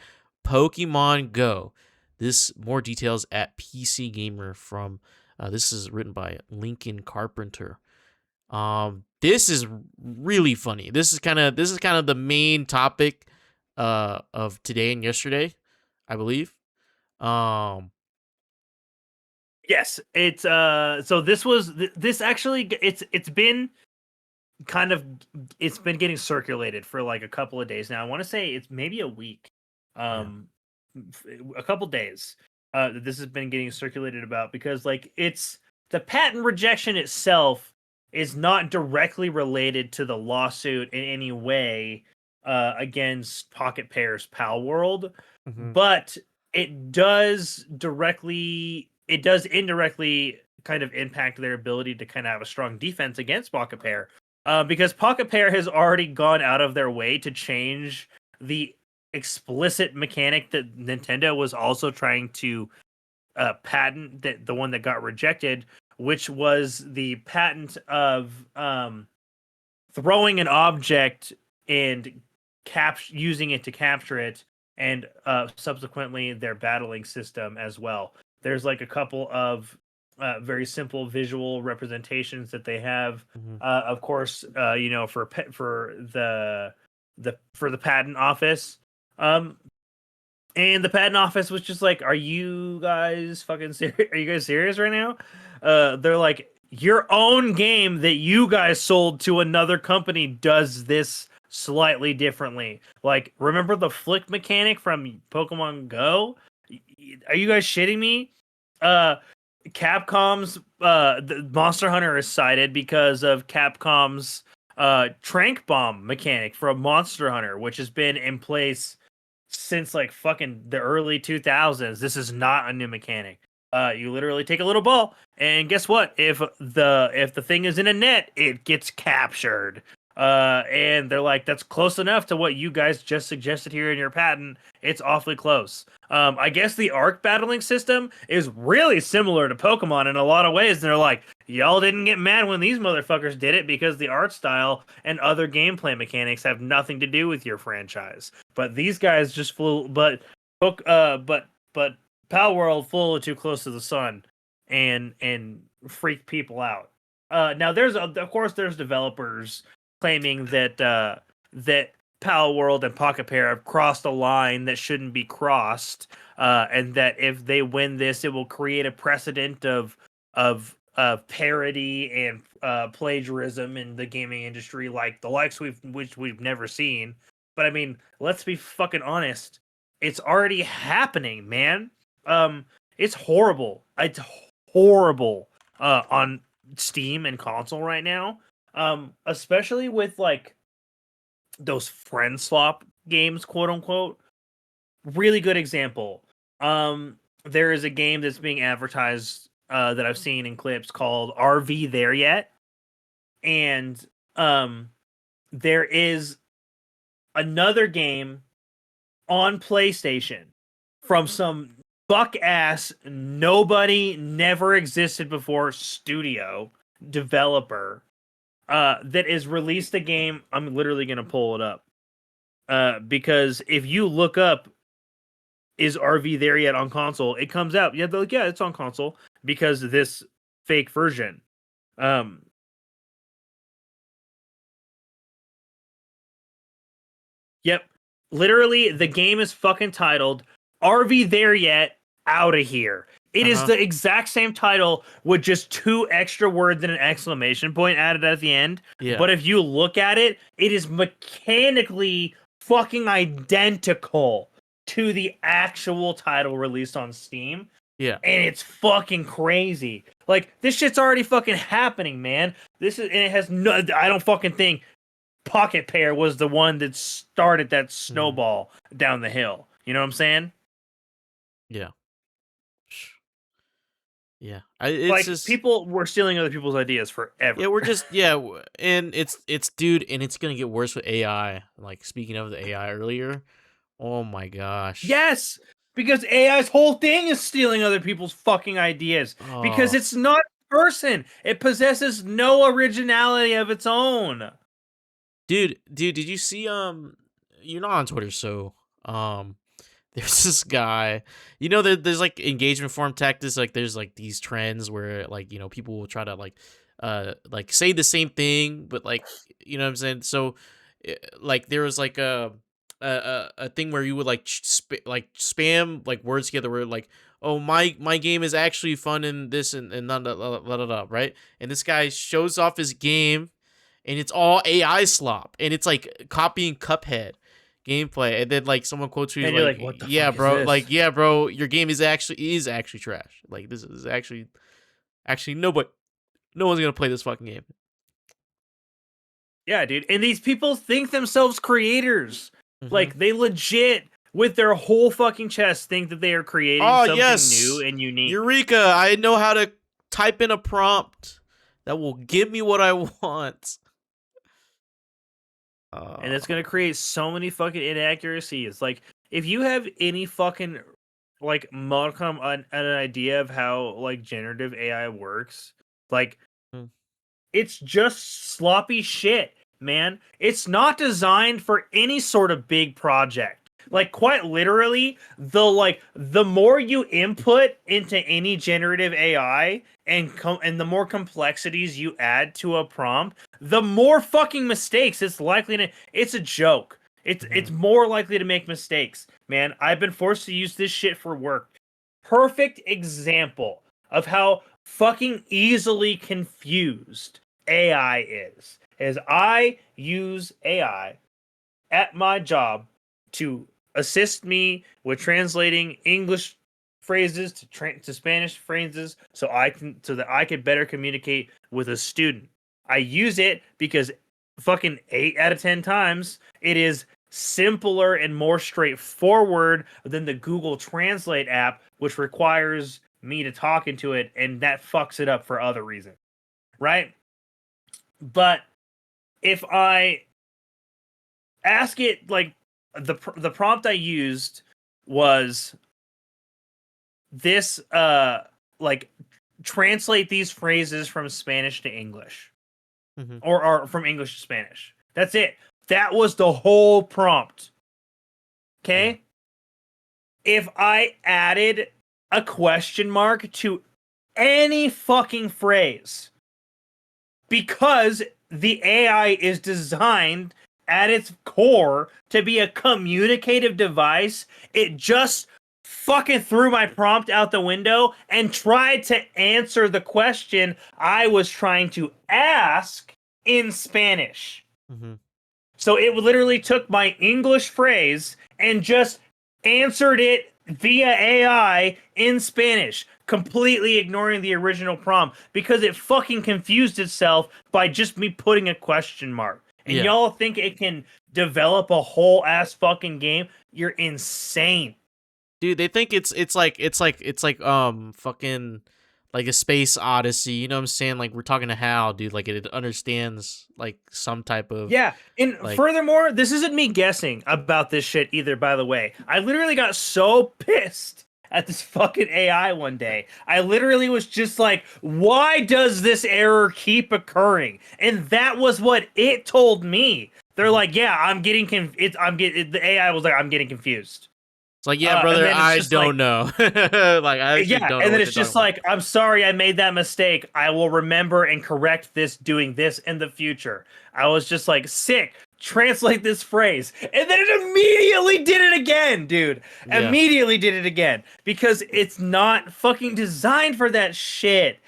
Pokemon Go. This more details at PC Gamer from this is written by Lincoln Carpenter. This is really funny. This is kind of the main topic of today and yesterday, I believe. Yes, it's so this actually it's been kind of it's been getting circulated for a couple of days now. I want to say it's maybe a week. Yeah. A couple days that this has been getting circulated about because it's the patent rejection itself is not directly related to the lawsuit in any way against Pocket Pair's Pal World, Mm-hmm. but it does indirectly kind of impact their ability to kind of have a strong defense against Pocket Pair. Because Pocket Pair has already gone out of their way to change the explicit mechanic that Nintendo was also trying to patent, that the one that got rejected, which was the patent of throwing an object and using it to capture it, and subsequently their battling system as well. There's a couple of very simple visual representations that they have. Mm-hmm. Of course, for the patent office. And the patent office was just like, "Are you guys fucking serious? Are you guys serious right now?" They're like, "Your own game that you guys sold to another company does this slightly differently. Like, remember the flick mechanic from Pokemon Go? Are you guys shitting me?" Capcom's the Monster Hunter is cited because of Capcom's Trank Bomb mechanic from Monster Hunter, which has been in place since fucking the early 2000s. This is not a new mechanic. You literally take a little ball, and guess what? If the thing is in a net, it gets captured. And they're like, that's close enough to what you guys just suggested here in your patent. It's awfully close. I guess the Arc battling system is really similar to Pokemon in a lot of ways. And they're like, y'all didn't get mad when these motherfuckers did it because the art style and other gameplay mechanics have nothing to do with your franchise. But these guys just flew. But Pal World flew too close to the sun and freaked people out. Now there's of course there's developers claiming that that Pal World and Pocket Pair have crossed a line that shouldn't be crossed, and that if they win this, it will create a precedent of parody and plagiarism in the gaming industry, like the likes which we've never seen. But I mean, let's be fucking honest. It's already happening, man. It's horrible. It's horrible on Steam and console right now. Especially with like those friend swap games, quote unquote. Really good example. There is a game that's being advertised that I've seen in clips called RV There Yet, and there is another game on PlayStation from some buck ass nobody never existed before studio developer that is released a game. I'm literally gonna pull it up because if you look up is RV There Yet on console, it comes out. Yeah, they're like, yeah, it's on console because of this fake version. Yep. Literally, the game is fucking titled RV There Yet? Out of Here. It is the exact same title with just 2 extra words and an exclamation point added at the end. Yeah. But if you look at it, it is mechanically fucking identical to the actual title released on Steam. Yeah. And it's fucking crazy. Like, this shit's already fucking happening, man. And it has no, I don't fucking think Pocket Pair was the one that started that snowball down the hill. You know what I'm saying? Yeah. Yeah. It's like, just people were stealing other people's ideas forever. Yeah, we're just and it's dude, and it's gonna get worse with AI. Like, speaking of the AI earlier, oh my gosh. Yes, because AI's whole thing is stealing other people's fucking ideas. Because it's not a person. It possesses no originality of its own. Dude, did you see you're not on Twitter, so there's this guy, you know, there's like engagement forum tactics, like there's like these trends where like, you know, people will try to like say the same thing, but like, you know what I'm saying? So like there was like a thing where you would like spam like words together where like, oh, my game is actually fun in this and right? And this guy shows off his game and it's all AI slop and it's like copying Cuphead gameplay, and then like someone quotes you, and like, you're like, what the yeah, fuck bro, is this? like, yeah, bro, your game is actually trash. Like, this is actually no one's gonna play this fucking game. Yeah, dude. And these people think themselves creators. Mm-hmm. Like, they legit, with their whole fucking chest, think that they are creating something new and unique. Eureka! I know how to type in a prompt that will give me what I want. And it's gonna create so many fucking inaccuracies. Like, if you have any fucking like modicum an idea of how like generative AI works, like it's just sloppy shit, man. It's not designed for any sort of big project. Like, quite literally, the more you input into any generative AI and the more complexities you add to a prompt, the more fucking mistakes it's likely to. It's a joke. It's more likely to make mistakes, man. I've been forced to use this shit for work. Perfect example of how fucking easily confused AI is I use AI at my job to assist me with translating English phrases to Spanish phrases so that I could better communicate with a student. I use it because fucking 8 out of 10 times it is simpler and more straightforward than the Google Translate app, which requires me to talk into it, and that fucks it up for other reasons, right? But if I ask it, like, the prompt I used was this, like, translate these phrases from Spanish to English, or from English to Spanish. That's it. That was the whole prompt. Okay? If I added a question mark to any fucking phrase, because the AI is designed at its core to be a communicative device, it just fucking threw my prompt out the window and tried to answer the question I was trying to ask in Spanish. So it literally took my English phrase and just answered it via AI in Spanish, completely ignoring the original prompt because it fucking confused itself by just me putting a question mark. And Yeah. y'all think it can develop a whole ass fucking game? You're insane. Dude, they think it's like fucking like a space odyssey, you know what I'm saying? Like we're talking to Hal, dude, like it understands like some type of Yeah, and like furthermore, this isn't me guessing about this shit either, by the way. I literally got so pissed at this fucking AI one day. I literally was just like, why does this error keep occurring? And that was what it told me. They're like, yeah, the AI was like, I'm getting confused. it's like, yeah, And brother, then it's I just like, don't know. Like I actually yeah, don't know and then what it's you're talking just about. like, I'm sorry I made that mistake. I will remember and correct this doing this in the future. I was just like, sick. Translate this phrase. And then it immediately did it again, dude. Yeah. Immediately did it again. Because it's not fucking designed for that shit.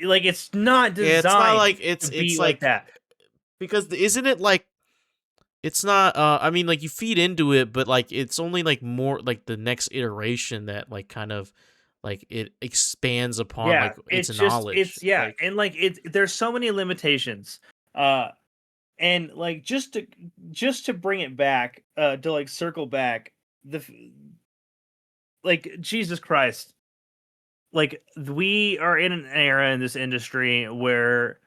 Like, it's not Yeah, it's not designed like to it's be like like that. because isn't it like it's not I mean like you feed into it, but like it's only like more like the next iteration that like kind of like it expands upon Yeah, like its knowledge. yeah, Like and like there's so many limitations. And like just to bring it back, to like circle back, like Jesus Christ, like we are in an era in this industry where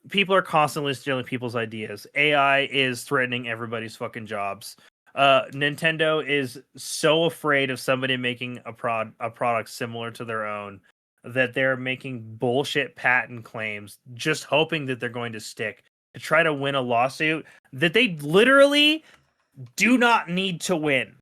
people are constantly stealing people's ideas. AI is threatening everybody's fucking jobs. Nintendo is so afraid of somebody making a product similar to their own that they're making bullshit patent claims, just hoping that they're going to stick to try to win a lawsuit that they literally do not need to win.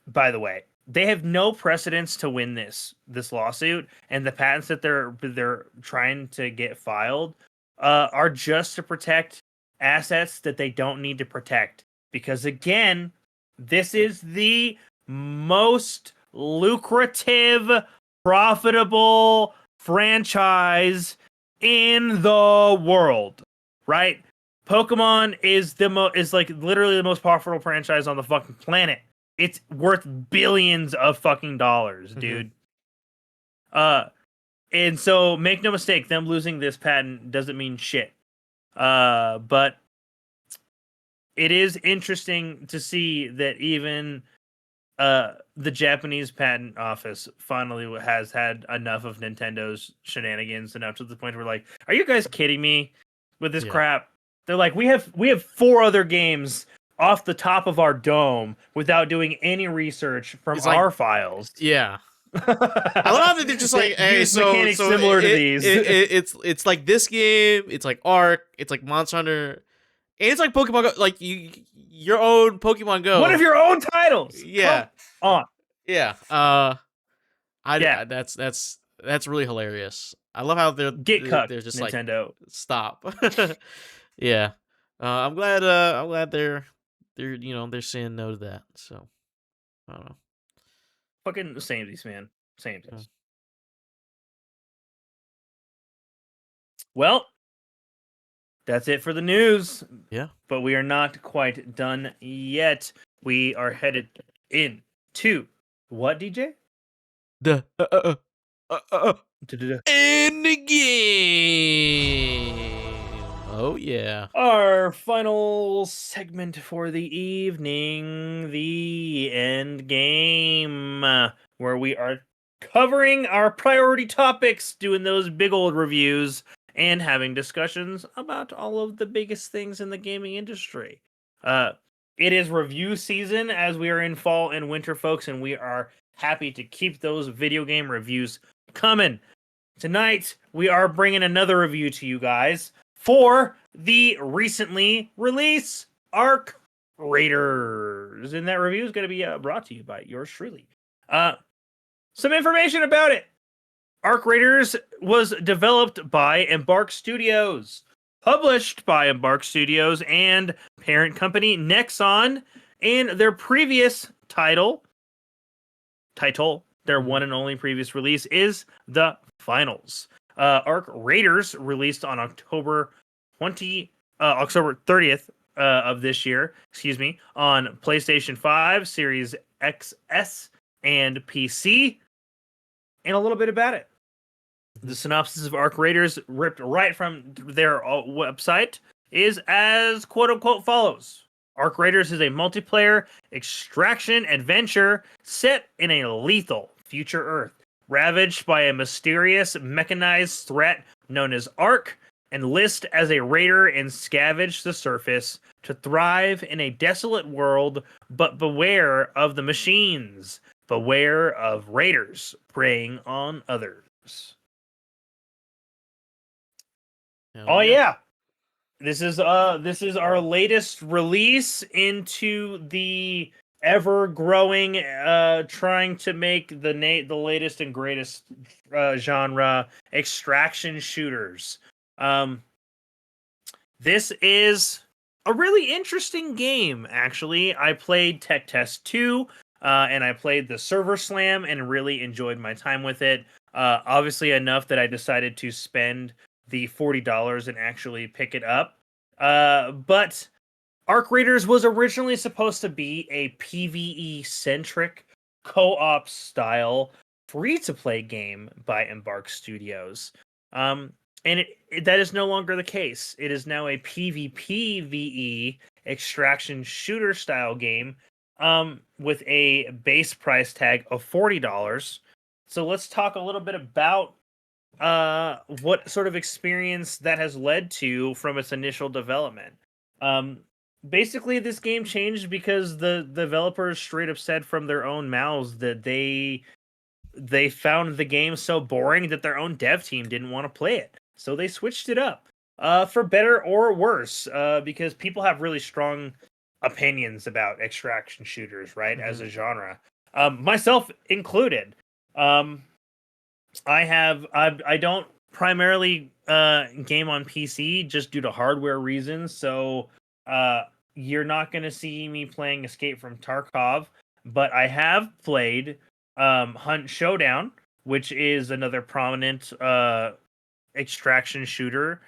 By the way, they have no precedence to win this lawsuit, and the patents that they're trying to get filed are just to protect assets that they don't need to protect. Because again, this is the most lucrative, profitable franchise in the world, right? Pokemon is like literally the most profitable franchise on the fucking planet. It's worth billions of fucking dollars, dude. And so make no mistake, them losing this patent doesn't mean shit. But it is interesting to see that even the Japanese patent office finally has had enough of Nintendo's shenanigans, enough to the point where like, are you guys kidding me with this Yeah. crap? They're like, we have 4 other games off the top of our dome without doing any research from It's like- our files. yeah. I love how they're just like, hey, use so mechanics similar to these. it's like this game, it's like Ark, it's like Monster Hunter, and it's like Pokemon Go, like your own Pokemon Go. One of your own titles. Yeah. Come on. Yeah. Yeah. That's really hilarious. I love how they're Get cucked, they're just Nintendo. like stop. Yeah. I'm glad they're they're saying no to that. So I don't know. Fucking samesies, man. Samesies. Yeah. Well, that's it for the news. Yeah. But we are not quite done yet. We are headed into what, DJ? The Da-da-da. Endgame. Oh yeah. Our final segment for the evening, the end game, where we are covering our priority topics, doing those big old reviews, and having discussions about all of the biggest things in the gaming industry. It is review season as we are in fall and winter, folks, and we are happy to keep those video game reviews coming. Tonight, we are bringing another review to you guys for the recently released Arc Raiders. And that review is going to be brought to you by yours truly. Some information about it. Arc Raiders was developed by Embark Studios, published by Embark Studios and parent company Nexon, and their previous title, their one and only previous release is The Finals. Arc Raiders released on October 30th, of this year, on PlayStation 5, Series XS, and PC, and a little bit about it. The synopsis of Arc Raiders, ripped right from their website, is as quote-unquote follows. Arc Raiders is a multiplayer extraction adventure set in a lethal future Earth, ravaged by a mysterious mechanized threat known as Arc. Enlist as a raider and scavenge the surface to thrive in a desolate world, but beware of the machines. Beware of raiders preying on others. Oh yeah. This is our latest release into the ever growing trying to make the latest and greatest genre, extraction shooters. This is a really interesting game, actually. I played Tech Test 2, and I played the Server Slam and really enjoyed my time with it. Obviously enough that I decided to spend the $40 and actually pick it up. But Arc Raiders was originally supposed to be a PvE-centric, co-op style, free-to-play game by Embark Studios. And that is no longer the case. It is now a PvPvE extraction shooter style game with a base price tag of $40. So let's talk a little bit about what sort of experience that has led to from its initial development. Basically, this game changed because the developers straight up said from their own mouths that they found the game so boring that their own dev team didn't want to play it. So they switched it up, for better or worse, because people have really strong opinions about extraction shooters, right, as a genre, myself included. I don't primarily game on PC just due to hardware reasons, so you're not going to see me playing Escape from Tarkov, but I have played Hunt Showdown, which is another prominent extraction shooter,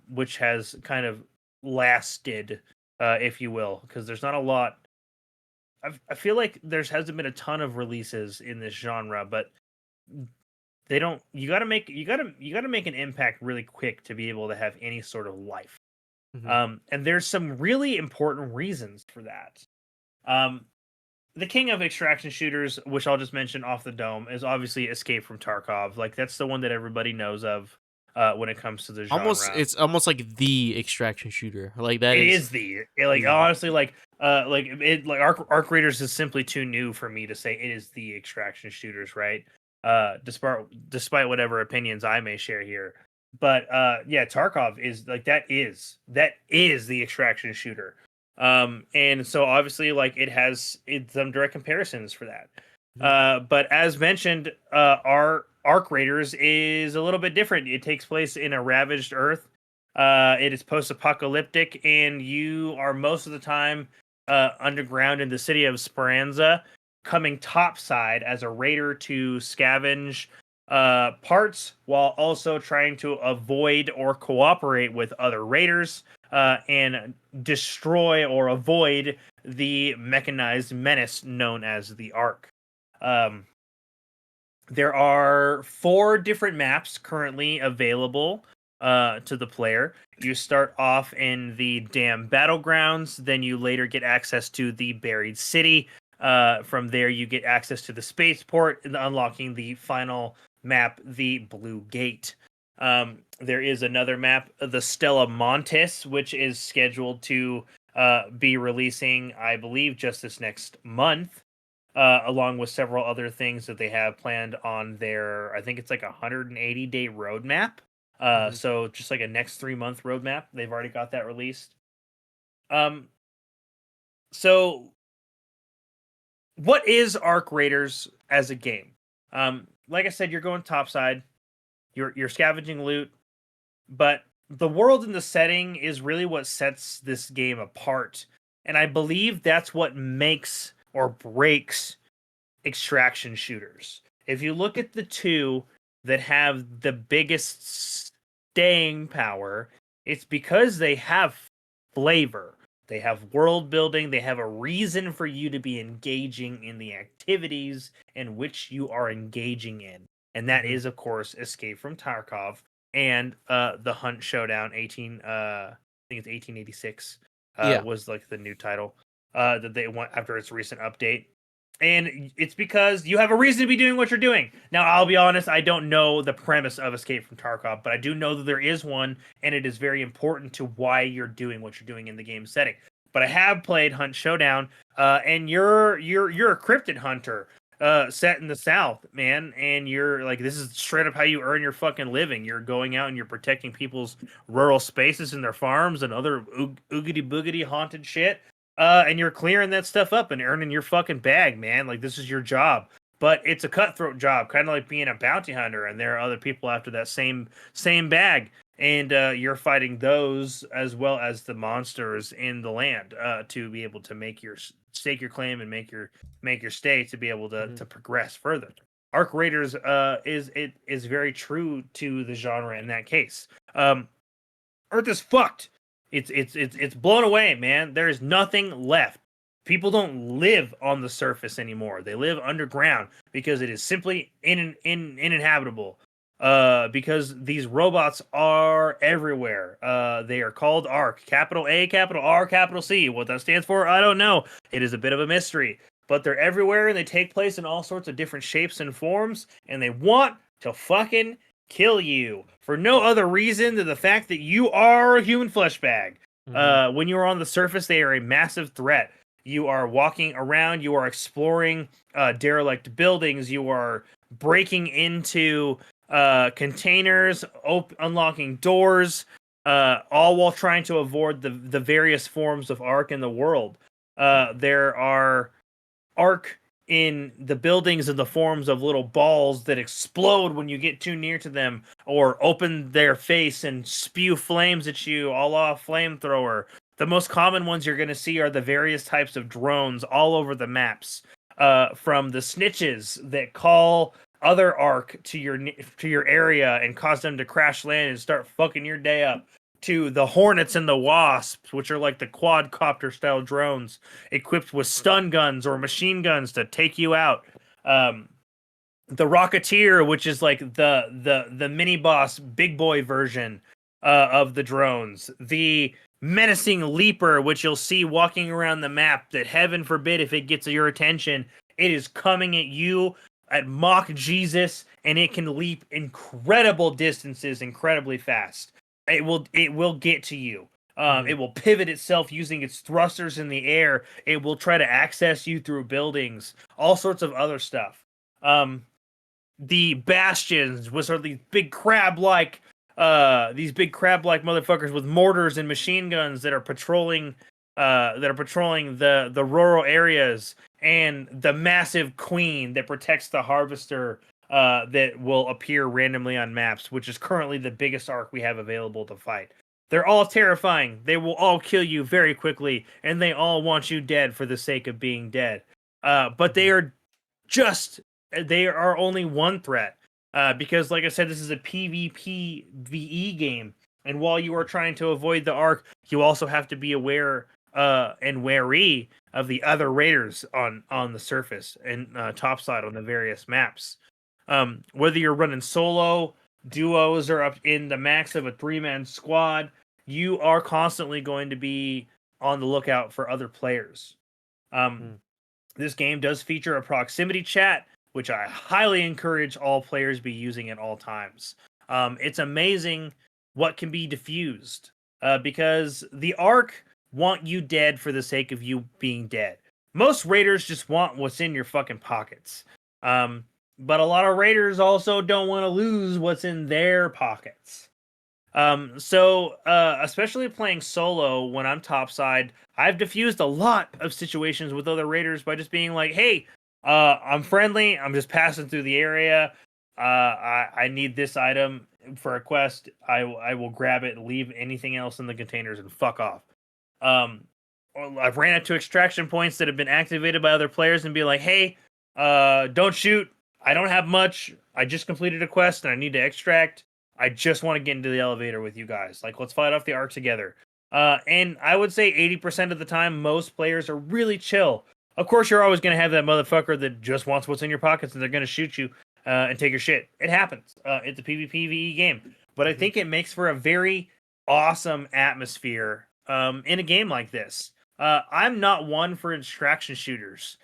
which has kind of lasted, if you will, because there's not a lot. I feel like there hasn't been a ton of releases in this genre, but they don't. You gotta make an impact really quick to be able to have any sort of life. And there's some really important reasons for that. The king of extraction shooters, which I'll just mention off the dome, is obviously Escape from Tarkov. Like, that's the one that everybody knows of when it comes to the genre. It's almost like the extraction shooter. Like that is honestly, Arc Raiders is simply too new for me to say it is the extraction shooters, right? Despite whatever opinions I may share here. But yeah, Tarkov is like that is the extraction shooter. And so obviously, like, it has some direct comparisons for that. But as mentioned, our Arc Raiders is a little bit different. It takes place in a ravaged Earth. It is post-apocalyptic, and you are most of the time underground in the city of Speranza, coming topside as a raider to scavenge parts while also trying to avoid or cooperate with other raiders and destroy or avoid the mechanized menace known as the Ark. There are 4 different maps currently available to the player. You start off in the Dam Battlegrounds, then you later get access to the Buried City. From there, you get access to the Spaceport, and unlocking the final map, the Blue Gate. There is another map, the Stella Montes, which is scheduled to be releasing, I believe, just this next month, along with several other things that they have planned on their, I think it's like 180-day roadmap. So just like a next 3-month roadmap. They've already got that released. So what is Arc Raiders as a game? Like I said, you're going topside. You're scavenging loot, but the world and the setting is really what sets this game apart. And I believe that's what makes or breaks extraction shooters. If you look at the 2 that have the biggest staying power, it's because they have flavor. They have world building. They have a reason for you to be engaging in the activities in which you are engaging in. And that is, of course, Escape from Tarkov and the Hunt Showdown 18 I think it's 1886 Yeah. was like the new title that they want after its recent update. And it's because you have a reason to be doing what you're doing. Now, I'll be honest, I don't know the premise of Escape from Tarkov, but I do know that there is one, and it is very important to why you're doing what you're doing in the game setting. But I have played Hunt Showdown, and you're a cryptid hunter set in the South, man, and you're like, this is straight up how you earn your fucking living. You're going out and you're protecting people's rural spaces and their farms and other oogity boogity haunted shit. And you're clearing that stuff up and earning your fucking bag, man. Like, this is your job. But it's a cutthroat job, kind of like being a bounty hunter, and there are other people after that same bag. And you're fighting those as well as the monsters in the land to be able to make your stake your claim and make your stay to be able to progress further. Arc Raiders is very true to the genre in that case. Earth is fucked. It's blown away, man. There is nothing left. People don't live on the surface anymore. They live underground because it is simply uninhabitable. Because these robots are everywhere. They are called ARC, capital A, capital R, capital C. What that stands for, I don't know. It is a bit of a mystery. But they're everywhere, and they take place in all sorts of different shapes and forms, and they want to fucking kill you for no other reason than the fact that you are a human flesh bag. When you are on the surface, they are a massive threat. You are walking around, you are exploring derelict buildings, you are breaking into containers, unlocking doors, all while trying to avoid the various forms of ARC in the world. There are ARC in the buildings in the forms of little balls that explode when you get too near to them, or open their face and spew flames at you, a la flamethrower. The most common ones you're going to see are the various types of drones all over the maps, from the snitches that call other ARC to your area and cause them to crash land and start fucking your day up, to the Hornets and the Wasps, which are like the quadcopter style drones equipped with stun guns or machine guns to take you out. The Rocketeer, which is like the mini boss big boy version of the drones. The menacing Leaper, which you'll see walking around the map, that heaven forbid if it gets your attention, it is coming at you at Mach Jesus, and it can leap incredible distances incredibly fast. It will get to you. It will pivot itself using its thrusters in the air. It will try to access you through buildings, all sorts of other stuff. The Bastions, which are these big crab-like motherfuckers with mortars and machine guns that are patrolling the rural areas, and the massive Queen that protects the Harvester, that will appear randomly on maps, which is currently the biggest ARC we have available to fight. They're all terrifying. They will all kill you very quickly, and they all want you dead for the sake of being dead. But they are only one threat. Because, like I said, this is a PvP VE game, and while you are trying to avoid the ARC, you also have to be aware and wary of the other raiders on the surface and topside on the various maps. Whether you're running solo, duos, or up in the max of a 3-man squad, you are constantly going to be on the lookout for other players. This game does feature a proximity chat, which I highly encourage all players be using at all times. It's amazing what can be diffused, because the ARC want you dead for the sake of you being dead. Most raiders just want what's in your fucking pockets. But a lot of raiders also don't want to lose what's in their pockets. So especially playing solo when I'm topside, I've diffused a lot of situations with other raiders by just being like, hey, I'm friendly, I'm just passing through the area. I need this item for a quest. I will grab it and leave anything else in the containers and fuck off. I've ran up to extraction points that have been activated by other players and be like, hey, don't shoot. I don't have much. I just completed a quest and I need to extract. I just want to get into the elevator with you guys. Like, let's fight off the ARC together. And I would say 80% of the time, most players are really chill. Of course, you're always going to have that motherfucker that just wants what's in your pockets and they're going to shoot you and take your shit. It happens. It's a PvPvE game. But I think it makes for a very awesome atmosphere in a game like this. I'm not one for distraction shooters.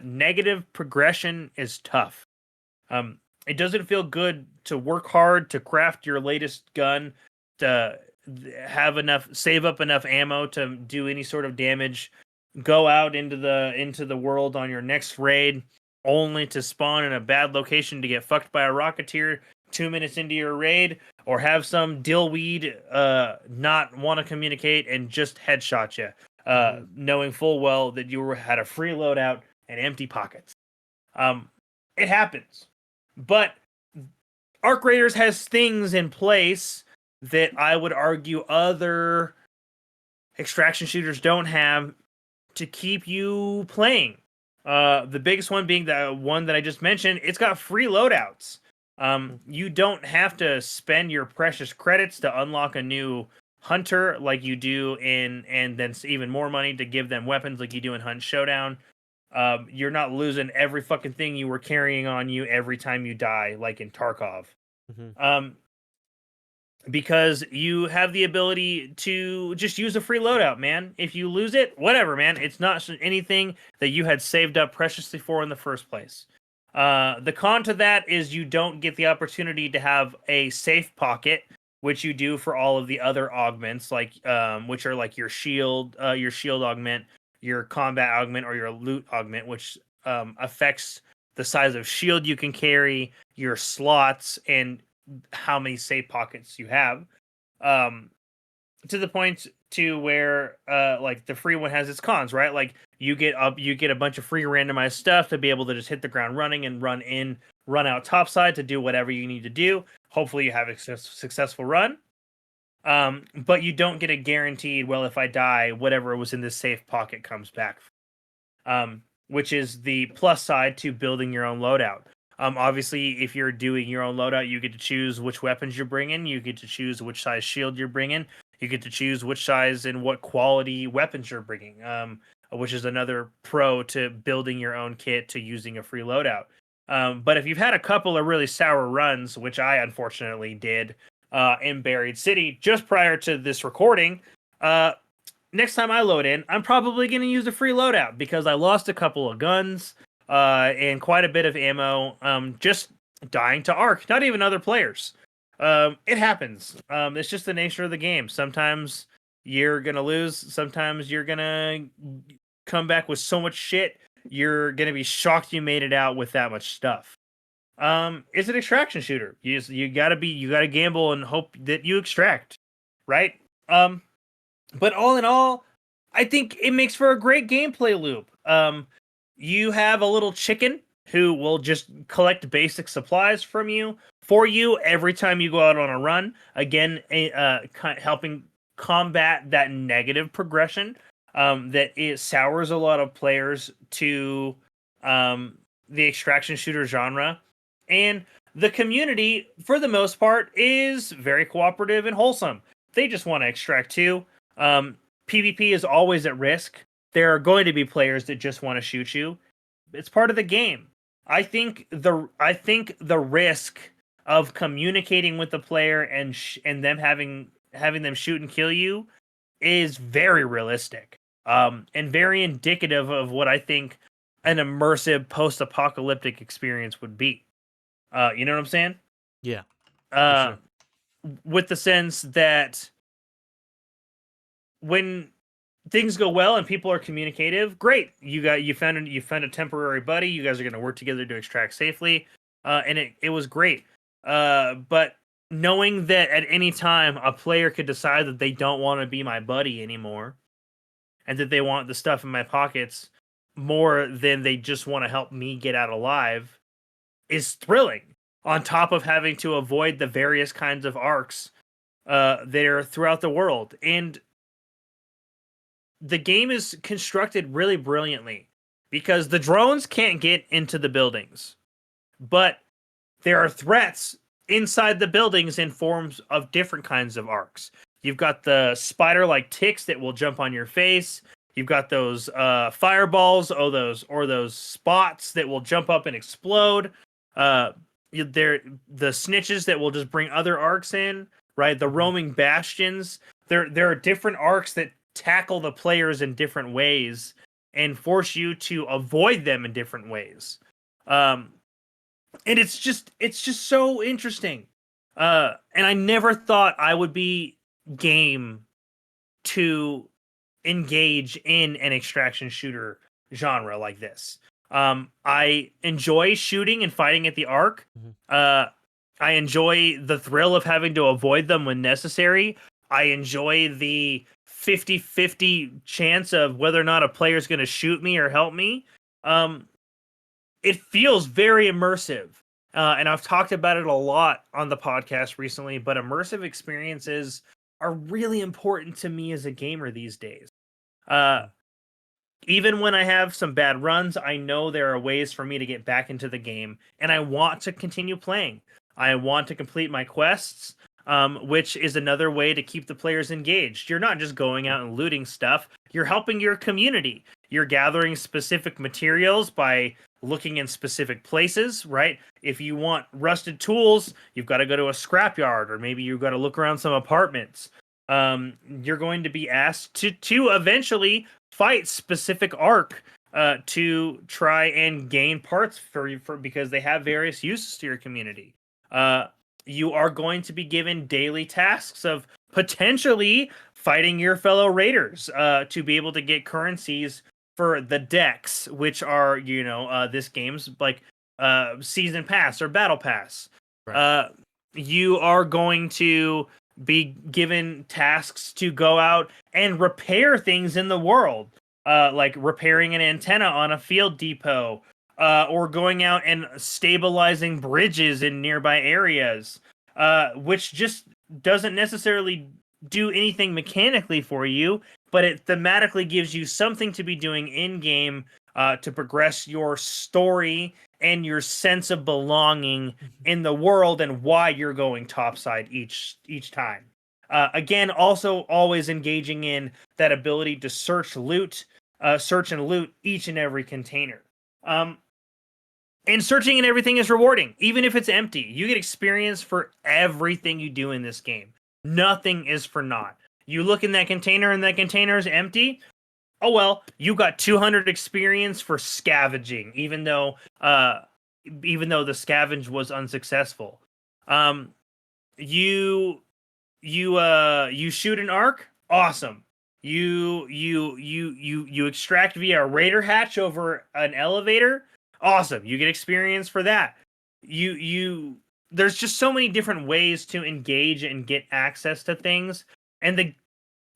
Negative progression is tough. It doesn't feel good to work hard to craft your latest gun, to save up enough ammo to do any sort of damage, go out into the world on your next raid, only to spawn in a bad location to get fucked by a rocketeer 2 minutes into your raid, or have some dillweed not want to communicate and just headshot you, knowing full well that you had a free loadout and empty pockets. It happens, but Arc Raiders has things in place that I would argue other extraction shooters don't have to keep you playing. The biggest one being the one that I just mentioned. It's got free loadouts. You don't have to spend your precious credits to unlock a new hunter like you do and then even more money to give them weapons like you do in Hunt Showdown. You're not losing every fucking thing you were carrying on you every time you die, like in Tarkov. Because you have the ability to just use a free loadout, man. If you lose it, whatever, man. It's not anything that you had saved up preciously for in the first place. The con to that is you don't get the opportunity to have a safe pocket, which you do for all of the other augments, like which are like your shield augment, your combat augment, or your loot augment, which affects the size of shield you can carry, your slots, and how many safe pockets you have. To the point to where like the free one has its cons, right? Like you get a bunch of free randomized stuff to be able to just hit the ground running and run out topside to do whatever you need to do. Hopefully you have a successful run. But you don't get a guaranteed, well, if I die, whatever was in this safe pocket comes back. Which is the plus side to building your own loadout. Obviously, if you're doing your own loadout, you get to choose which weapons you're bringing. You get to choose which size shield you're bringing. You get to choose which size and what quality weapons you're bringing, which is another pro to building your own kit to using a free loadout. But if you've had a couple of really sour runs, which I unfortunately did in Buried City just prior to this recording, next time I load in, I'm probably going to use a free loadout because I lost a couple of guns and quite a bit of ammo just dying to Arc, not even other players. It happens. It's just the nature of the game. Sometimes you're going to lose. Sometimes you're going to come back with so much shit, you're going to be shocked you made it out with that much stuff. It's an extraction shooter. You gotta gamble and hope that you extract, right? But all in all, I think it makes for a great gameplay loop. You have a little chicken who will just collect basic supplies for you every time you go out on a run. Again, helping combat that negative progression that it sours a lot of players to the extraction shooter genre. And the community, for the most part, is very cooperative and wholesome. They just want to extract too. PvP is always at risk. There are going to be players that just want to shoot you. It's part of the game. I think the risk of communicating with the player and them having them shoot and kill you is very realistic. And very indicative of what I think an immersive post-apocalyptic experience would be. You know what I'm saying? Yeah. Sure. With the sense that when things go well and people are communicative, great. You found a temporary buddy. You guys are going to work together to extract safely, and it was great. But knowing that at any time a player could decide that they don't want to be my buddy anymore, and that they want the stuff in my pockets more than they just want to help me get out alive, is thrilling. On top of having to avoid the various kinds of arcs that are throughout the world. And the game is constructed really brilliantly because the drones can't get into the buildings, but there are threats inside the buildings in forms of different kinds of arcs. You've got the spider-like ticks that will jump on your face. You've got those fireballs, those spots that will jump up and explode. They're the snitches that will just bring other arcs in, right? The roaming bastions. There are different arcs that tackle the players in different ways and force you to avoid them in different ways. And it's just so interesting. And I never thought I would be game to engage in an extraction shooter genre like this. I enjoy shooting and fighting at the arc. I enjoy the thrill of having to avoid them when necessary. I enjoy the 50-50 chance of whether or not a player is going to shoot me or help me. It feels very immersive. And I've talked about it a lot on the podcast recently, but immersive experiences are really important to me as a gamer these days. Even when I have some bad runs, I know there are ways for me to get back into the game, and I want to continue playing. I want to complete my quests, which is another way to keep the players engaged. You're not just going out and looting stuff, you're helping your community. You're gathering specific materials by looking in specific places, right? If you want rusted tools, you've got to go to a scrapyard, or maybe you've got to look around some apartments. You're going to be asked to eventually fight specific arc to try and gain parts for because they have various uses to your community. You are going to be given daily tasks of potentially fighting your fellow raiders to be able to get currencies for the decks, which are this game's like season pass or battle pass. Right. You are going to be given tasks to go out and repair things in the world, like repairing an antenna on a field depot, or going out and stabilizing bridges in nearby areas, which just doesn't necessarily do anything mechanically for you, but it thematically gives you something to be doing in-game to progress your story and your sense of belonging in the world and why you're going topside each time. Again, also always engaging in that ability to search and loot each and every container. And searching and everything is rewarding, even if it's empty. You get experience for everything you do in this game. Nothing is for naught. You look in that container and that container is empty. Oh well, you got 200 experience for scavenging, even though the scavenge was unsuccessful. You shoot an arc, awesome. You extract via a raider hatch over an elevator, awesome. You get experience for that. There's just so many different ways to engage and get access to things, and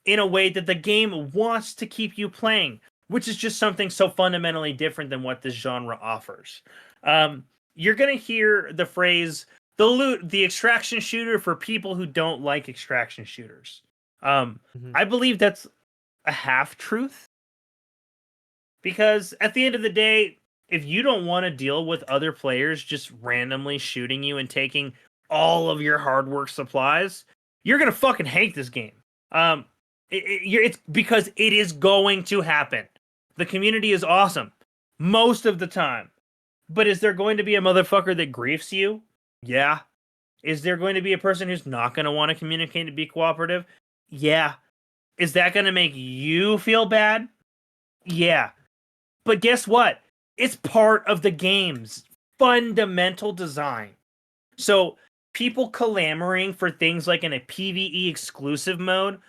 in a way that the game wants to keep you playing, which is just something so fundamentally different than what this genre offers. You're going to hear the phrase, the extraction shooter for people who don't like extraction shooters. I believe that's a half-truth. Because at the end of the day, if you don't want to deal with other players just randomly shooting you and taking all of your hard work supplies, you're going to fucking hate this game. It's because it is going to happen. The community is awesome most of the time. But is there going to be a motherfucker that griefs you? Yeah. Is there going to be a person who's not going to want to communicate and be cooperative? Yeah. Is that going to make you feel bad? Yeah. But guess what? It's part of the game's fundamental design. So people clamoring for things like in a PvE exclusive mode,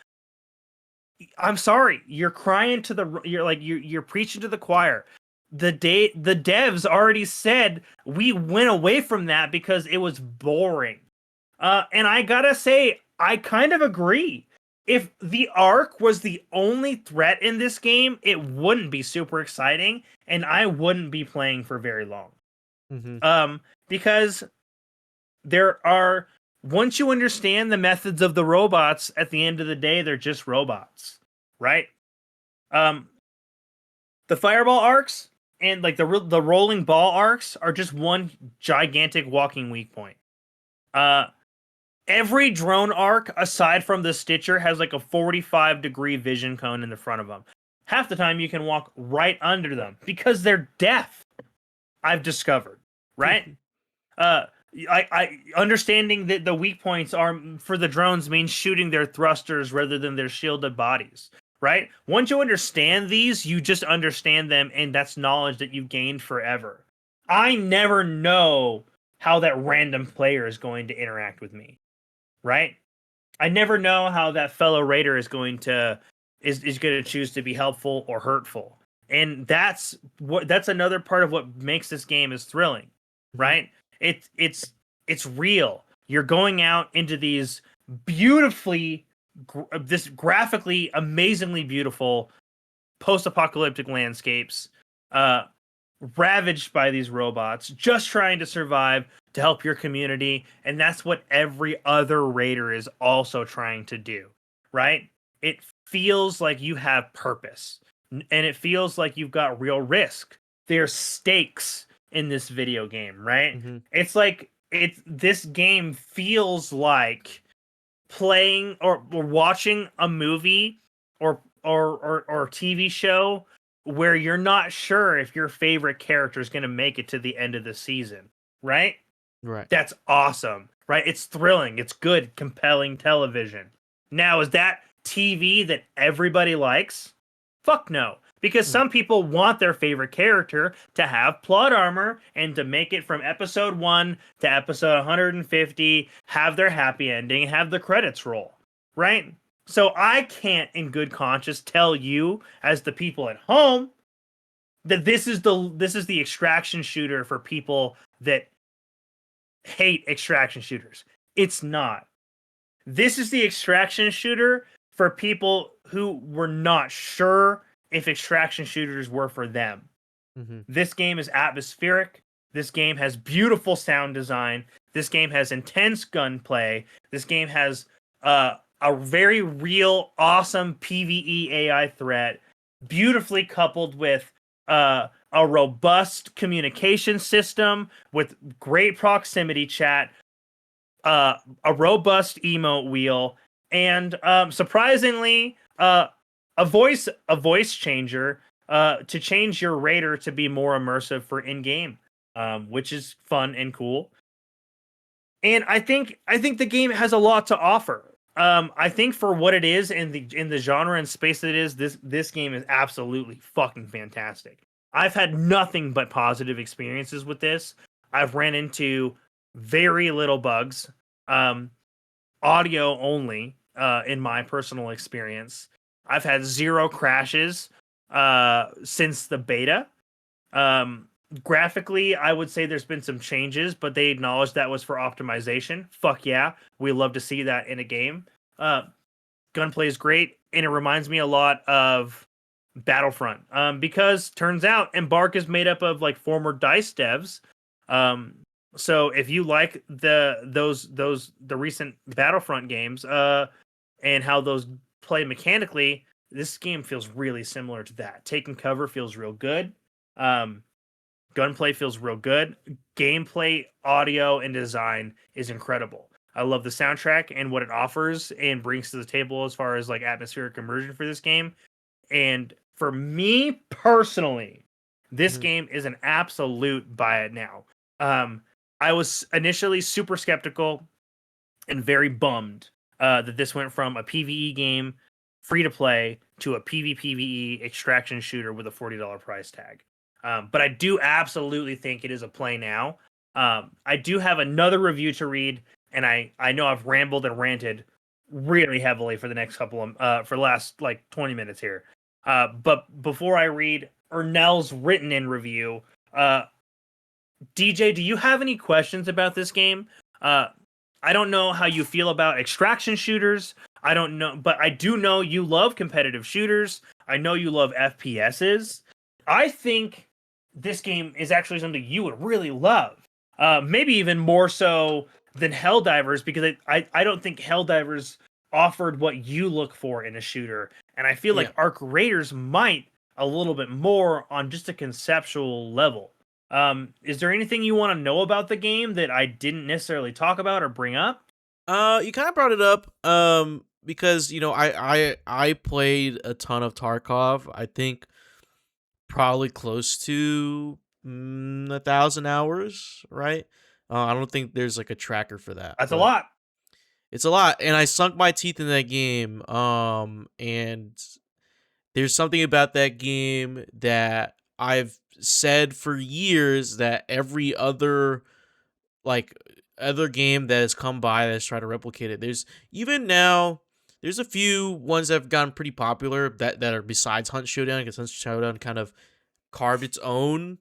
I'm sorry, you're preaching to the choir. The devs already said we went away from that because it was boring. And I gotta say, I kind of agree. If the Ark was the only threat in this game, it wouldn't be super exciting, and I wouldn't be playing for very long. Because once you understand the methods of the robots, at the end of the day, they're just robots, right? The fireball arcs and like the rolling ball arcs are just one gigantic walking weak point. Every drone arc, aside from the Stitcher, has like a 45-degree vision cone in the front of them. Half the time, you can walk right under them because they're deaf. I've discovered, right? I understanding that the weak points are for the drones means shooting their thrusters rather than their shielded bodies, right? Once you understand these, you just understand them, and that's knowledge that you've gained forever. I never know how that random player is going to interact with me, right? I never know how that fellow raider is going to choose to be helpful or hurtful. And that's another part of what makes this game is thrilling, right? It's real. You're going out into these this graphically amazingly beautiful post-apocalyptic landscapes, ravaged by these robots, just trying to survive to help your community, and that's what every other raider is also trying to do, right? It feels like you have purpose, and it feels like you've got real risk. There's stakes in this video game, right? It's like this game feels like playing or watching a movie or TV show where you're not sure if your favorite character is going to make it to the end of the season, right? Right. That's awesome, right? It's thrilling. It's good, compelling television. Now, is that TV that everybody likes? Fuck no. Because some people want their favorite character to have plot armor and to make it from episode 1 to episode 150, have their happy ending, have the credits roll, right? So I can't in good conscience tell you as the people at home that this is the extraction shooter for people that hate extraction shooters. It's not. This is the extraction shooter for people who were not sure if extraction shooters were for them. This game is atmospheric. This game has beautiful sound design. This game has intense gunplay. This game has a very real, awesome PvE AI threat, beautifully coupled with a robust communication system with great proximity chat, a robust emote wheel, and surprisingly, a voice changer to change your raider to be more immersive for in-game, which is fun and cool. And I think the game has a lot to offer. I think for what it is in the genre and space that it is, this game is absolutely fucking fantastic. I've had nothing but positive experiences with this. I've ran into very little bugs, audio only, in my personal experience. I've had 0 crashes since the beta. Graphically, I would say there's been some changes, but they acknowledged that was for optimization. Fuck yeah, we love to see that in a game. Gunplay is great, and it reminds me a lot of Battlefront, because turns out Embark is made up of like former DICE devs. So if you like the recent Battlefront games, and how those play mechanically, this game feels really similar to that. Taking cover feels real good. Gunplay feels real good. Gameplay, audio, and design is incredible. I love the soundtrack and what it offers and brings to the table as far as like atmospheric immersion for this game. And for me personally, this game is an absolute buy it now. I was initially super skeptical and very bummed that this went from a PvE game free to play to a PvPvE extraction shooter with a $40 price tag. But I do absolutely think it is a play now. I do have another review to read, and I know I've rambled and ranted really heavily for the next couple of for the last like 20 minutes here. But before I read Ernell's written in review, DJ, do you have any questions about this game? I don't know how you feel about extraction shooters. I don't know, but I do know you love competitive shooters. I know you love FPSs. I think this game is actually something you would really love. Maybe even more so than Helldivers, because I don't think Helldivers offered what you look for in a shooter. And I feel like Arc Raiders might a little bit more on just a conceptual level. Is there anything you want to know about the game that I didn't necessarily talk about or bring up? You kind of brought it up, because I played a ton of Tarkov. I think probably close to 1,000 hours, right? I don't think there's like a tracker for that, That's a but lot. it's a lot, and I sunk my teeth in that game. And there's something about that game that I've said for years that every like other game that has come by that's tried to replicate it. There's even now there's a few ones that have gotten pretty popular that are besides Hunt Showdown, because Hunt Showdown kind of carved its own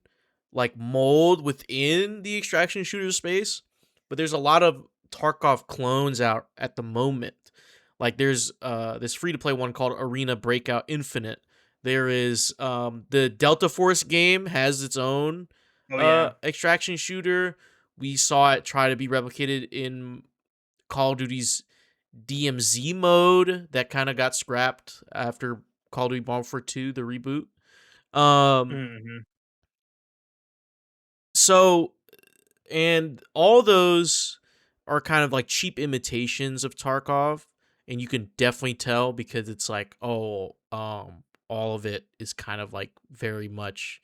like mold within the extraction shooter space. But there's a lot of Tarkov clones out at the moment. Like there's this free to play one called Arena Breakout Infinite. There is the Delta Force game has its own Oh yeah. extraction shooter. We saw it try to be replicated in Call of Duty's DMZ mode that kind of got scrapped after Call of Duty Modern Warfare 2, the reboot. Hmm. So, and all those are kind of like cheap imitations of Tarkov, and you can definitely tell because it's like, all of it is kind of like very much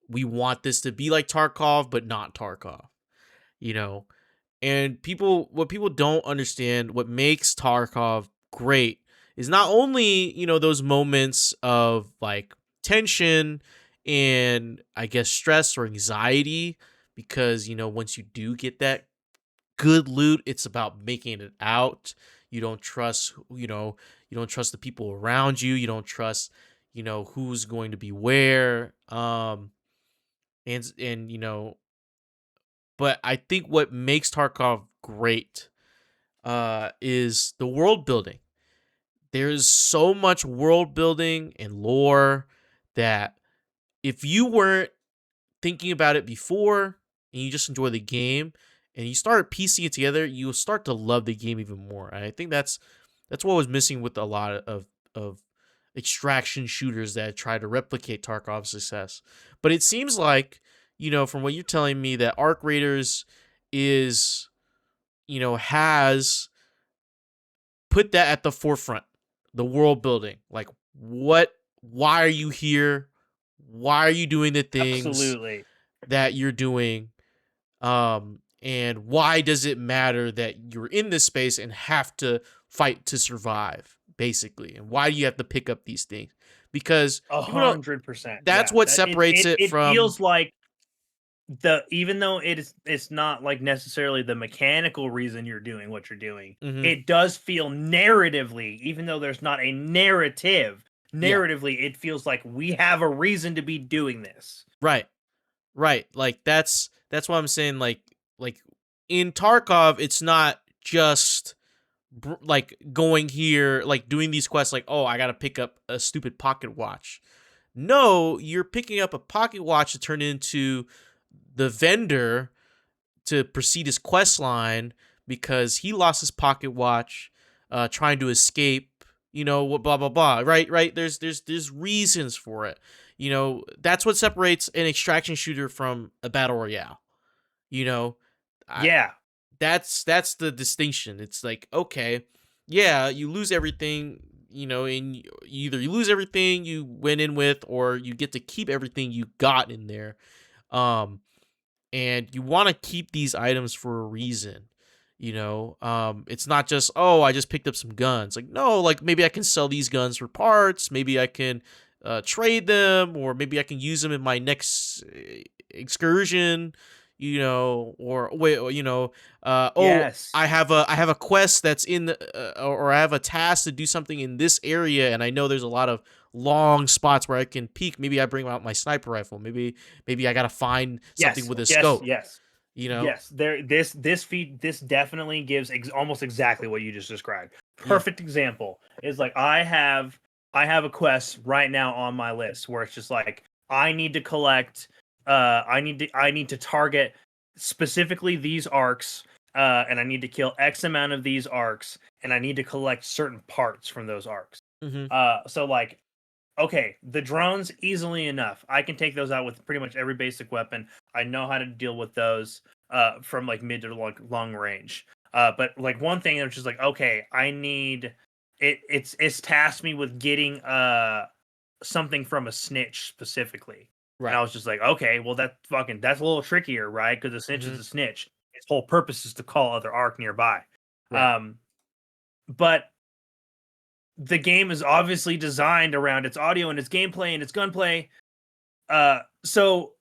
we want this to be like Tarkov, but not Tarkov, you know. And what people don't understand, what makes Tarkov great is not only, those moments of like tension and I guess stress or anxiety, because, once you do get that good loot, it's about making it out. You don't trust, you don't trust the people around you. You don't trust, who's going to be where. And, but I think what makes Tarkov great is the world building. There's so much world building and lore that if you weren't thinking about it before and you just enjoy the game and you start piecing it together, you'll start to love the game even more. And I think that's what was missing with a lot of extraction shooters that try to replicate Tarkov's success. But it seems like, from what you're telling me, that Arc Raiders is, has put that at the forefront, the world building. Like, why are you here? Why are you doing the things Absolutely. that you're doing? And why does it matter that you're in this space and have to fight to survive, basically? And why do you have to pick up these things? Because people don't. 100%. That's Yeah. what That separates it it from. feels like even though it's not like necessarily the mechanical reason you're doing what you're doing, Mhm. it does feel narratively, even though there's not a narrative, Yeah. narratively, it feels like we have a reason to be doing this. Right. Right. Like that's what I'm saying. Like in Tarkov, it's not just like going here, like doing these quests. Like, oh, I gotta pick up a stupid pocket watch. No, you're picking up a pocket watch to turn into the vendor to proceed his quest line because he lost his pocket watch trying to escape, what blah blah blah. Right. There's reasons for it. That's what separates an extraction shooter from a battle royale. You know, I, Yeah. that's the distinction. It's like, okay, yeah, you lose everything, and either you lose everything you went in with, or you get to keep everything you got in there. Um, and you want to keep these items for a reason. It's not just, oh, I just picked up some guns. Like, no, like maybe I can sell these guns for parts, maybe I can trade them, or maybe I can use them in my next excursion. Or wait, oh, Yes. I have a quest that's in or I have a task to do something in this area, and I know there's a lot of long spots where I can peek. Maybe I bring out my sniper rifle. Maybe I gotta find something Yes. with a Yes. scope. Yes. You know? Yes, this definitely gives almost exactly what you just described. Yeah. Perfect example is like I have a quest right now on my list where it's just like I need to collect I need to target specifically these arcs and I need to kill X amount of these arcs and I need to collect certain parts from those arcs. Mm-hmm. So like okay, the drones easily enough. I can take those out with pretty much every basic weapon. I know how to deal with those from like mid to long range. But like one thing that was just like, okay, I need it. It's tasked me with getting something from a snitch specifically. And I was just like, okay, well that's a little trickier, right? Because the snitch is a snitch. Its whole purpose is to call other arc nearby. Right. But the game is obviously designed around its audio and its gameplay and its gunplay. So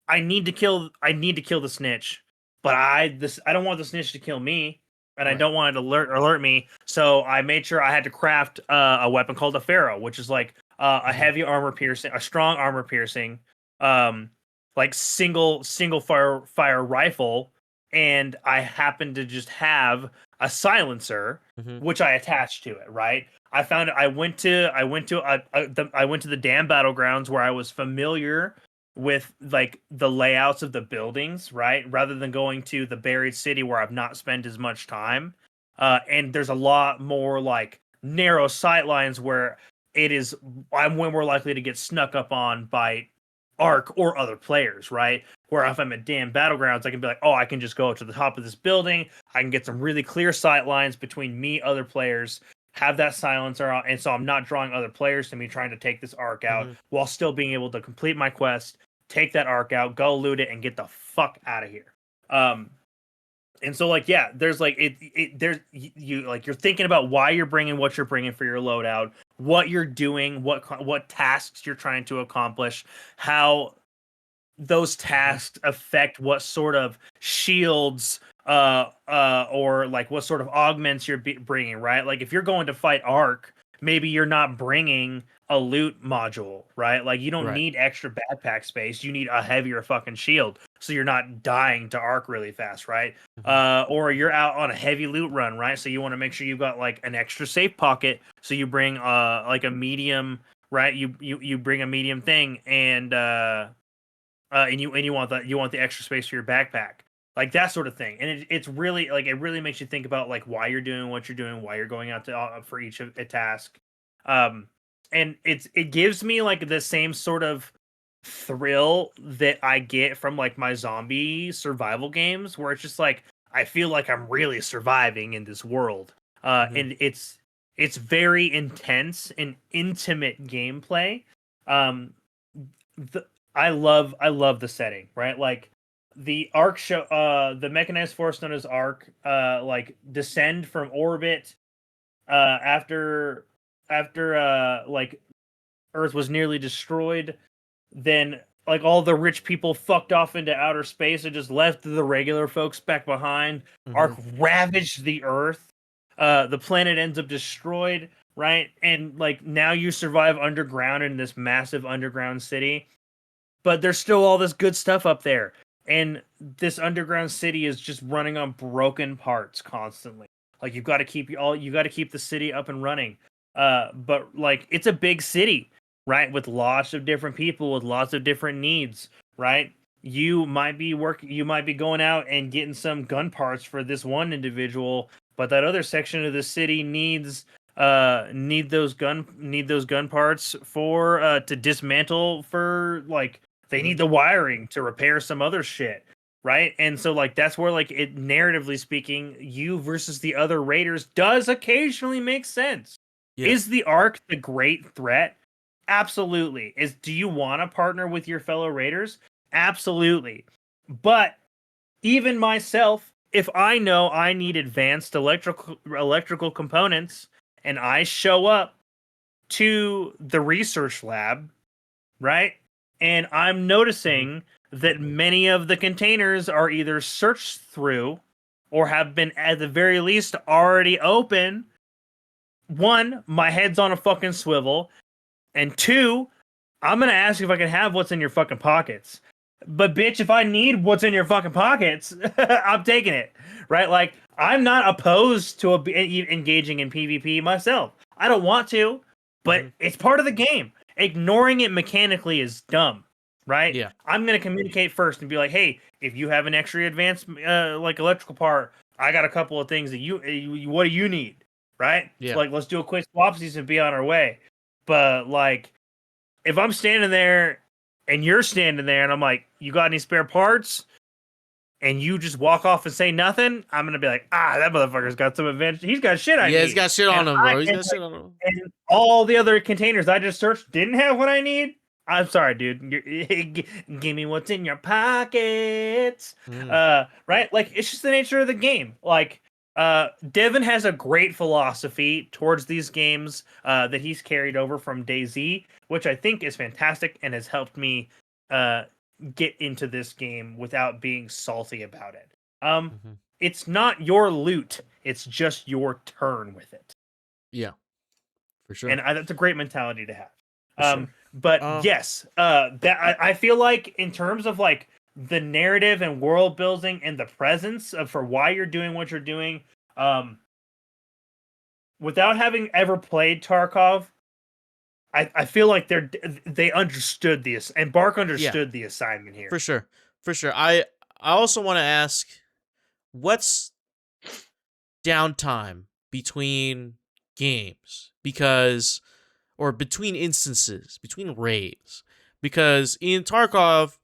I need to kill the snitch, but I don't want the snitch to kill me, and I Right. don't want it to alert me. So I made sure I had to craft a weapon called a Pharaoh, which is like a heavy armor piercing, a strong armor piercing, like single fire rifle, and I happen to just have a silencer, which I attached to it. Right. I found it. I went to the damn battlegrounds where I was familiar with like the layouts of the buildings, right? Rather than going to the buried city where I've not spent as much time. And there's a lot more like narrow sight lines where I'm way more likely to get snuck up on by Arc or other players, right? Where if I'm at damn battlegrounds, I can be like, oh, I can just go to the top of this building. I can get some really clear sight lines between me, other players, have that silencer on, and so I'm not drawing other players to me trying to take this arc out while still being able to complete my quest, take that arc out, go loot it, and get the fuck out of here. And so like, yeah, there's like there's you're thinking about why you're bringing what you're bringing for your loadout, what you're doing, what tasks you're trying to accomplish, how those tasks affect what sort of shields or like what sort of augments you're bringing, right? Like if you're going to fight Arc, maybe you're not bringing a loot module, right? Like you don't need extra backpack space. You need a heavier fucking shield so you're not dying to Arc really fast, right? Or you're out on a heavy loot run, right? So you want to make sure you've got like an extra safe pocket. So you bring like a medium, right? You bring a medium thing and you want the extra space for your backpack, like that sort of thing. And it's really like it really makes you think about like why you're doing what you're doing, why you're going out to for each of a task. And it gives me like the same sort of thrill that I get from like my zombie survival games, where it's just like I feel like I'm really surviving in this world. And it's very intense and intimate gameplay. I love the setting, right? Like the Arc show, the mechanized force known as Arc, like descend from orbit after like Earth was nearly destroyed. Then like all the rich people fucked off into outer space and just left the regular folks back behind. Arc ravaged the Earth. The planet ends up destroyed, right? And like now you survive underground in this massive underground city. But there's still all this good stuff up there. And this underground city is just running on broken parts constantly. Like you got to keep the city up and running. But like it's a big city, right? With lots of different people with lots of different needs, right? You might be going out and getting some gun parts for this one individual, but that other section of the city needs those gun parts for to dismantle for like they need the wiring to repair some other shit, right? And so like that's where like it narratively speaking, you versus the other raiders does occasionally make sense. Is the Arc the great threat? Absolutely. Do you want to partner with your fellow raiders? Absolutely. But even myself, if I know I need advanced electrical components and I show up to the research lab, right? And I'm noticing that many of the containers are either searched through or have been at the very least already open. One, my head's on a fucking swivel. And two, I'm going to ask you if I can have what's in your fucking pockets. But bitch, if I need what's in your fucking pockets, I'm taking it, right? Like, I'm not opposed to engaging in PvP myself. I don't want to, but it's part of the game. Ignoring it mechanically is dumb, right? Yeah. I'm going to communicate first and be like, hey, if you have an extra advanced like electrical part, I got a couple of things that what do you need, right? Yeah. So, like, let's do a quick swapsies and be on our way. But like, if I'm standing there and you're standing there and I'm like, you got any spare parts? and you just walk off and say nothing, I'm gonna be like, that motherfucker's got some advantage. He's got shit I need. Yeah, he's got shit on And him, bro. He's got shit on him. And all the other containers I just searched didn't have what I need. I'm sorry, dude. Give me what's in your pockets. Right? Like, it's just the nature of the game. Like, Devin has a great philosophy towards these games that he's carried over from DayZ, which I think is fantastic and has helped me get into this game without being salty about it. It's not your loot; it's just your turn with it. Yeah, for sure. And that's a great mentality to have. Sure. But yes, that I feel like in terms of like the narrative and world building and the presence of for why you're doing what you're doing, without having ever played Tarkov, I feel like they understood this, and Bark understood the assignment here. For sure. I also want to ask, what's downtime between games? Or between instances, between raids. Because in Tarkov,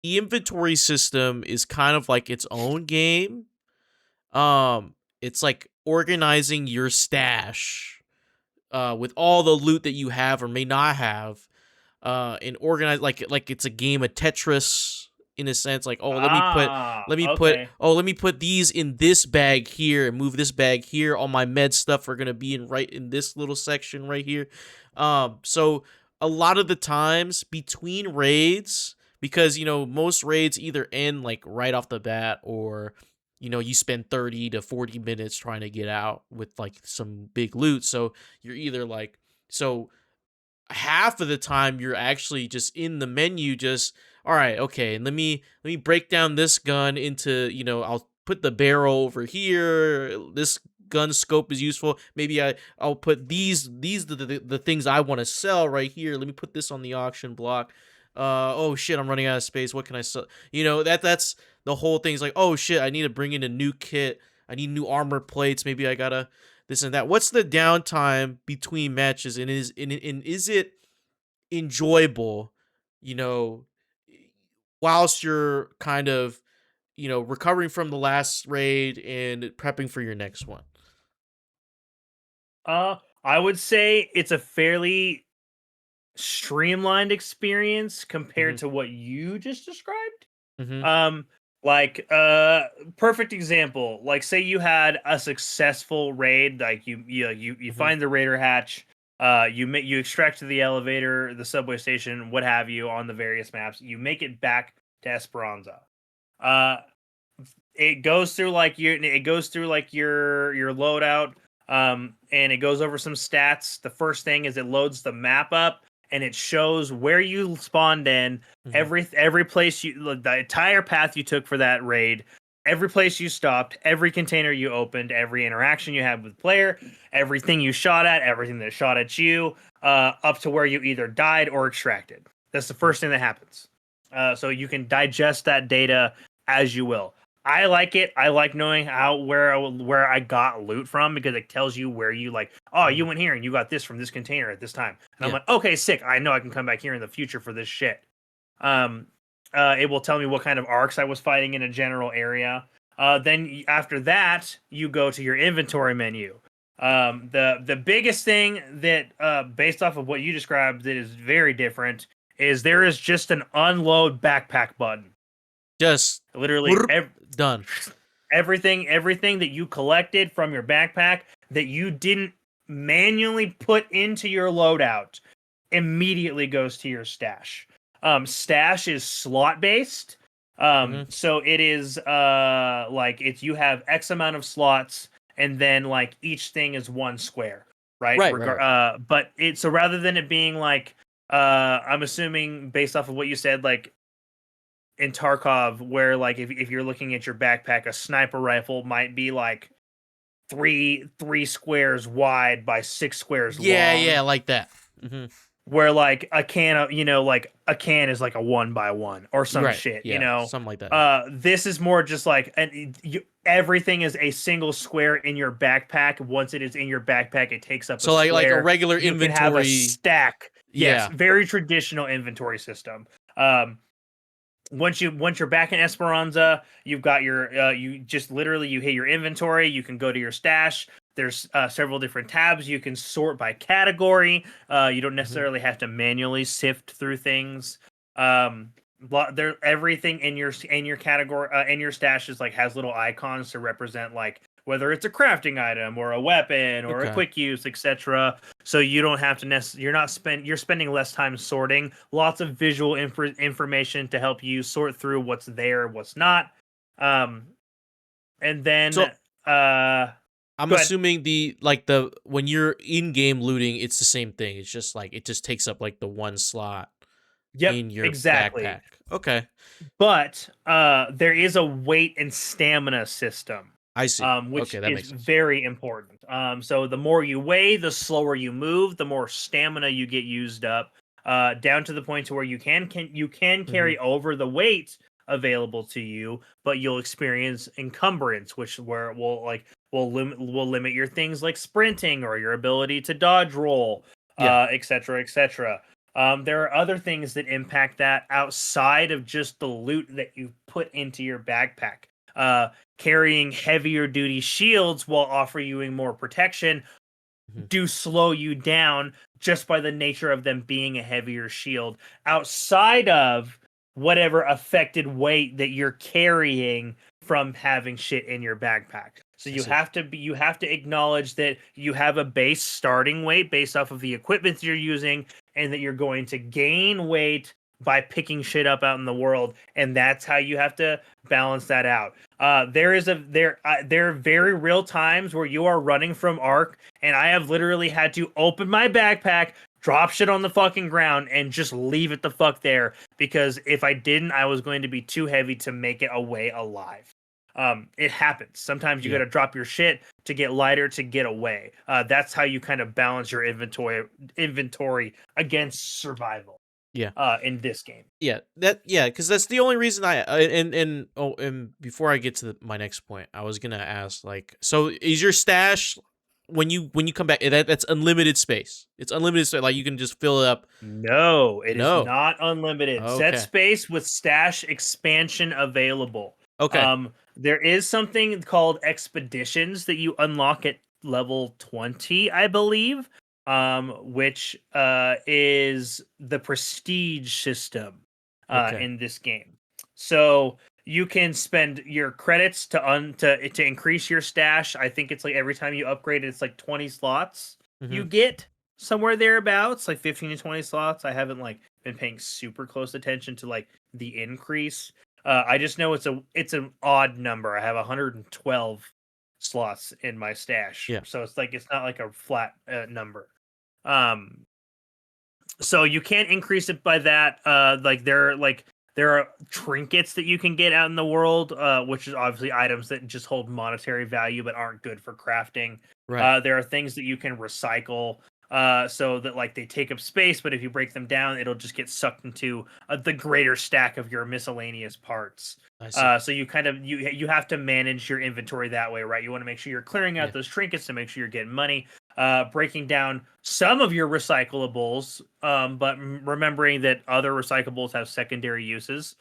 the inventory system is kind of like its own game. It's like organizing your stash with all the loot that you have or may not have, and organize like it's a game of Tetris in a sense. Like, let me put these in this bag here and move this bag here. All my med stuff are gonna be right in this little section right here. So a lot of the times between raids, because most raids either end like right off the bat, or you spend 30 to 40 minutes trying to get out with like some big loot. So you're either like, so half of the time you're actually just in the menu, just, all right, okay, let me break down this gun into, I'll put the barrel over here. This gun scope is useful. Maybe I'll put these the things I want to sell right here. Let me put this on the auction block. Oh shit, I'm running out of space. What can I sell? That's the whole thing. Is like, oh shit, I need to bring in a new kit. I need new armor plates. Maybe I gotta this and that. What's the downtime between matches, and is it enjoyable? Whilst you're kind of recovering from the last raid and prepping for your next one. I would say it's a fairly streamlined experience compared to what you just described. Like perfect example, like say you had a successful raid, like you find the raider hatch, you extract to the elevator, the subway station, what have you, on the various maps, you make it back to Esperanza. It goes through like your loadout, and it goes over some stats. The first thing is it loads the map up, and it shows where you spawned in, every place the entire path you took for that raid, every place you stopped, every container you opened, every interaction you had with player, everything you shot at, everything that shot at you, up to where you either died or extracted. That's the first thing that happens. So you can digest that data as you will. I like it. I like knowing where I got loot from, because it tells you where you you went here and you got this from this container at this time. And I'm like, okay, sick. I know I can come back here in the future for this shit. It will tell me what kind of arcs I was fighting in a general area. Then after that, you go to your inventory menu. The biggest thing that, based off of what you described, that is very different is there is just an unload backpack button. Just literally done. Everything that you collected from your backpack that you didn't manually put into your loadout immediately goes to your stash. Stash is slot based. So it is you have X amount of slots, and then like each thing is one square, right? Right. But so rather than it being like I'm assuming based off of what you said, like in Tarkov, where like if you're looking at your backpack, a sniper rifle might be like three squares wide by 6 squares long. Yeah, like that. Where like a can of, like a can is like a 1x1 or some shit, something like that. This is more just like everything is a single square in your backpack. Once it is in your backpack, it takes up so a square. like a regular you inventory. Can have a stack. Yeah. Yes, very traditional inventory system. once you're back in Esperanza, you've got your you just literally you hit your inventory. You can go to your stash. There's several different tabs. You can sort by category. You don't necessarily have to manually sift through things. There everything in your category in your stash is like has little icons to represent like whether it's a crafting item or a weapon or a Okay. quick use, etc. So you don't have to you're spending less time sorting. Lots of visual information to help you sort through what's there, what's not. And then So uh I'm go ahead. assuming when you're in game looting, it's the same thing. It's just like it just takes up like the one slot Yep, in your exactly. backpack. Okay, But there is a weight and stamina system, I see. which Okay, that is makes sense. very important. So the more you weigh, the slower you move, the more stamina you get used up, down to the point to where you can Hmm. carry over the weight available to you, but you'll experience encumbrance, which where it will limit your things like sprinting or your ability to dodge roll, Yeah. et cetera, et cetera. There are other things that impact that outside of just the loot that you put into your backpack. Carrying heavier duty shields while offering you more protection Mhm. do slow you down just by the nature of them being a heavier shield outside of whatever affected weight that you're carrying from having shit in your backpack. So I you see. have to acknowledge that you have a base starting weight based off of the equipment you're using and that you're going to gain weight by picking shit up out in the world, and that's how you have to balance that out. There are very real times where you are running from arc, and I have literally had to open my backpack, drop shit on the fucking ground, and just leave it the fuck there because if I didn't, I was going to be too heavy to make it away alive. It happens. Sometimes you got Yeah. to drop your shit to get lighter to get away. That's how you kind of balance your inventory against survival. Yeah. In this game. Because that's the only reason and before I get to my next point, I was gonna ask like, so is your stash when you come back that's unlimited space? It's unlimited space, like you can just fill it up. No, it is No. not unlimited. Set Okay. space with stash expansion available. Okay. There is something called expeditions that you unlock at level 20, I believe, which is the prestige system Okay. in this game. So you can spend your credits to increase your stash. I think it's like every time you upgrade, it's like 20 slots you Mm-hmm. get somewhere thereabouts, like 15 to 20 slots. I haven't like been paying super close attention to like the increase. I just know it's an odd number. I have 112 slots in my stash, Yeah. so it's not like a flat number. Um, so you can't increase it by that. There are trinkets that you can get out in the world, which is obviously items that just hold monetary value but aren't good for crafting. Right. There are things that you can recycle, so that like they take up space, but if you break them down, it'll just get sucked into the greater stack of your miscellaneous parts. I see. So you kind of you have to manage your inventory that way, right? You want to make sure you're clearing out Yeah. those trinkets to make sure you're getting money, breaking down some of your recyclables, but remembering that other recyclables have secondary uses.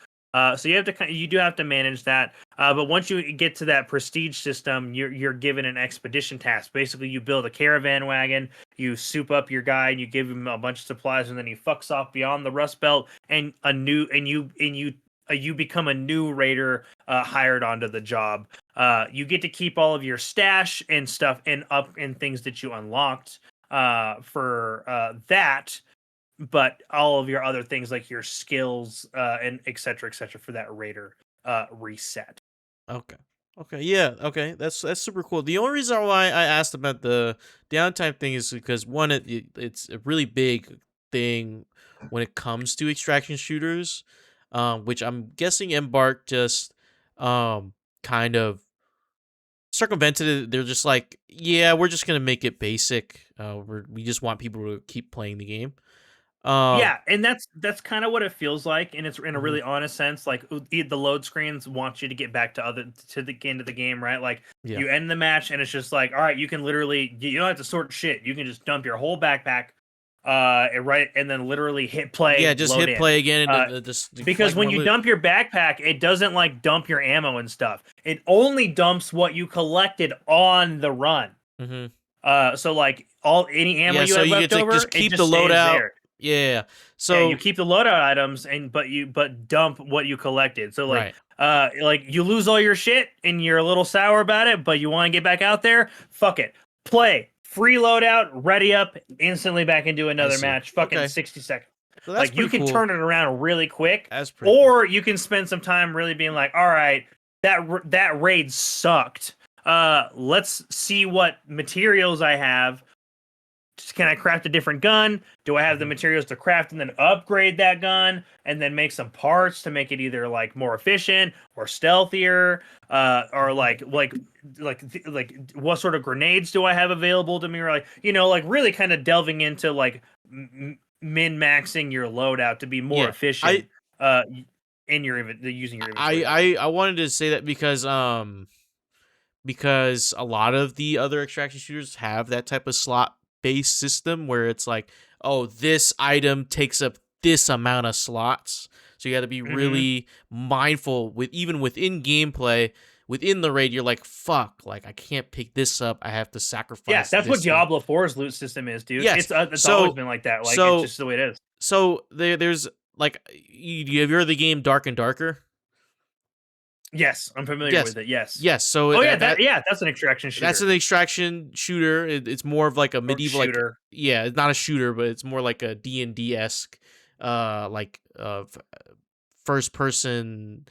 So you do have to manage that. But once you get to that prestige system, you're given an expedition task. Basically, you build a caravan wagon, you soup up your guy, and you give him a bunch of supplies, and then he fucks off beyond the Rust Belt, and you become a new raider hired onto the job. You get to keep all of your stash and stuff and things that you unlocked for that, but all of your other things like your skills and et cetera for that raider reset. Okay. Okay. Yeah. Okay. That's super cool. The only reason why I asked about the downtime thing is because one, it's a really big thing when it comes to extraction shooters, which I'm guessing Embark just um kind of circumvented it. They're just like, yeah, we're just gonna make it basic. We just want people to keep playing the game. Um. Yeah, and that's kind of what it feels like, and it's in a Mhm. really honest sense. Like the load screens want you to get back to the end of the game, right? Like Yeah. you end the match, and it's just like, all right, you can literally you don't have to sort shit. You can just dump your whole backpack, right, and then literally hit play. Yeah, just load hit in. play again and Because when you dump your backpack, it doesn't like dump your ammo and stuff. It only dumps what you collected on the run. So like any ammo you so have you left get to over, just it keep just the stays loadout. there. Yeah. So So you keep the loadout items but dump what you collected. So like like you lose all your shit and you're a little sour about it, but you want to get back out there, fuck it. Play. Free loadout, ready up, instantly back into another match. Fucking 60 seconds. So that's like you can cool. turn it around really quick. That's pretty or you can spend some time really being like, all right, that raid sucked. Let's see what materials I have. Can I craft a different gun? Do I have the materials to craft and then upgrade that gun and then make some parts to make it either like more efficient or stealthier? Or like what sort of grenades do I have available to me? Or like, like really kind of delving into like min-maxing your loadout to be more efficient in your using your inventory. I wanted to say that because a lot of the other extraction shooters have that type of slot based system where it's like, oh, this item takes up this amount of slots. So you got to be really mindful even within gameplay. Within the raid, you're like, fuck, like I can't pick this up. I have to sacrifice. Yeah, that's what Diablo 4's loot system is, dude. Yes. It's always been like that. Like it's just the way it is. So there's like, have you heard the game Dark and Darker? Yes, I'm familiar with it. Yes. So that's an extraction shooter. That's an extraction shooter. It's more of like a medieval shooter. It's not a shooter, but it's more like a D&D esque, first person.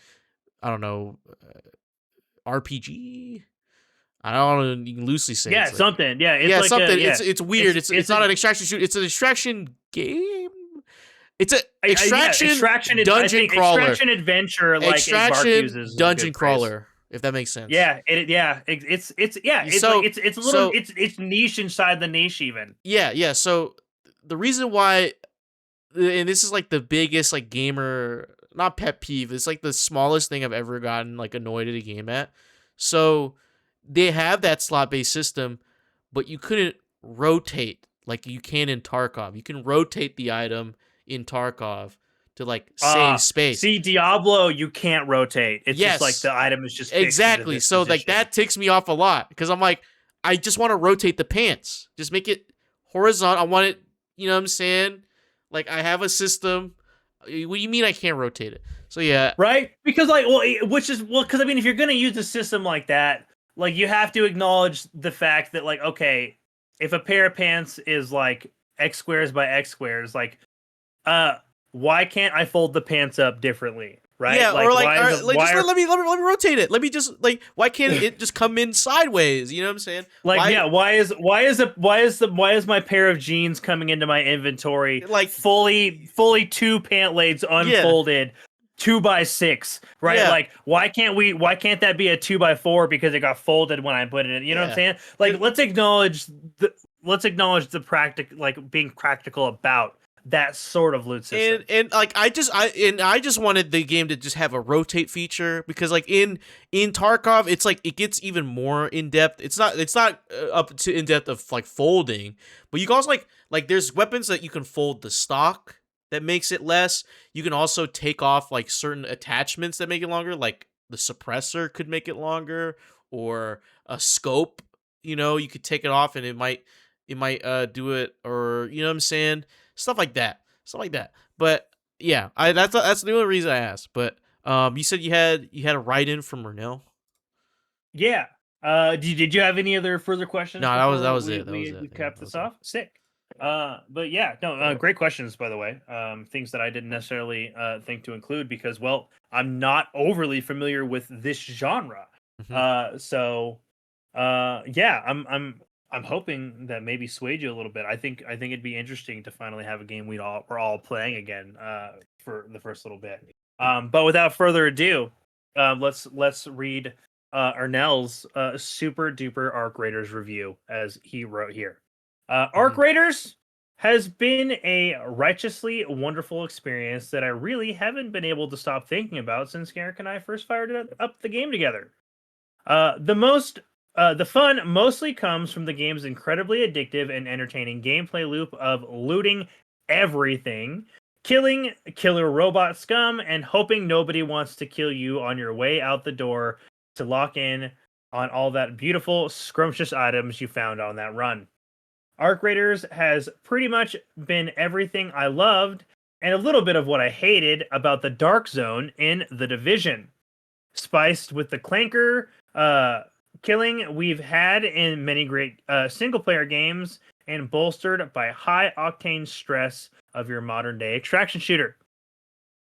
I don't know, RPG. I don't know. You can loosely say it's something. Yeah, it's like something. It's weird. It's not an extraction shooter. It's an extraction game. It's a extraction dungeon crawler. Extraction adventure, like extraction dungeon crawler. If that makes sense. It's niche inside the niche even. Yeah. So the reason why, and this is like the biggest like gamer, not pet peeve. It's like the smallest thing I've ever gotten like annoyed at a game at. So they have that slot based system, but you couldn't rotate like you can in Tarkov. You can rotate the item in Tarkov to like save space. See, Diablo, you can't rotate. It's just like the item is just exactly. So like that ticks me off a lot because I'm like, I just want to rotate the pants. Just make it horizontal. I want it. You know what I'm saying? Like I have a system. What do you mean I can't rotate it? So yeah, right? Because because I mean, if you're gonna use a system like that, like you have to acknowledge the fact that like, okay, if a pair of pants is like X squares by X squares, like why can't I fold the pants up differently? Right? Yeah, or let me rotate it. Let me just like, why can't it just come in sideways? You know what I'm saying? Like, why is my pair of jeans coming into my inventory like fully 2 pant legs unfolded? 2x6, right? Yeah. Like, why can't that be a 2x4 because it got folded when I put it in? You know what I'm saying? Like, let's acknowledge the practical, like being practical about that sort of loot system. And like I just wanted the game to just have a rotate feature because like in Tarkov it's like it gets even more in depth. It's not up to in depth of like folding, but you can also like there's weapons that you can fold the stock that makes it less. You can also take off like certain attachments that make it longer, like the suppressor could make it longer, or a scope, you could take it off and it might do it, or you know what I'm saying? Stuff like that. But yeah, that's the only reason I asked. But you said you had a write-in from Ernell. Yeah. Did you have any other further questions? No, that was it. We capped this off. Sick. But yeah, no, great questions, by the way. Things that I didn't necessarily think to include because, well, I'm not overly familiar with this genre. So yeah, I'm hoping that maybe swayed you a little bit. I think it'd be interesting to finally have a game we're all playing again for the first little bit. But without further ado, let's read Ernell's super duper Arc Raiders review as he wrote here. Arc Raiders has been a righteously wonderful experience that I really haven't been able to stop thinking about since Garrick and I first fired up the game together. The most The fun mostly comes from the game's incredibly addictive and entertaining gameplay loop of looting everything, killing killer robot scum, and hoping nobody wants to kill you on your way out the door to lock in on all that beautiful, scrumptious items you found on that run. Arc Raiders has pretty much been everything I loved and a little bit of what I hated about the Dark Zone in The Division, spiced with the clanker killing we've had in many great single-player games and bolstered by high-octane stress of your modern-day extraction shooter.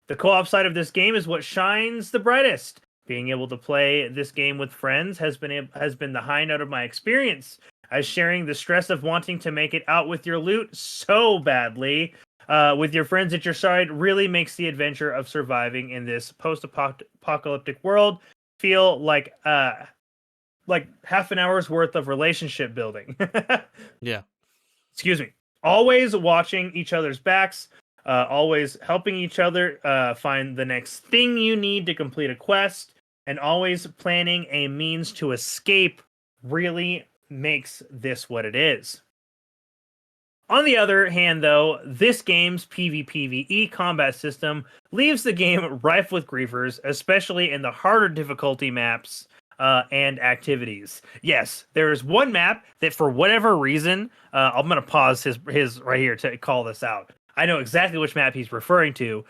The co-op side of this game is what shines the brightest. Being able to play this game with friends has been the high note of my experience, as sharing the stress of wanting to make it out with your loot so badly with your friends at your side really makes the adventure of surviving in this post-apocalyptic world feel like half an hour's worth of relationship building. Yeah. Excuse me. Always watching each other's backs, always helping each other find the next thing you need to complete a quest, and always planning a means to escape really makes this what it is. On the other hand, though, this game's PvPvE combat system leaves the game rife with griefers, especially in the harder difficulty maps and activities. Yes, there is one map that, for whatever reason, I'm going to pause his right here to call this out. I know exactly which map he's referring to.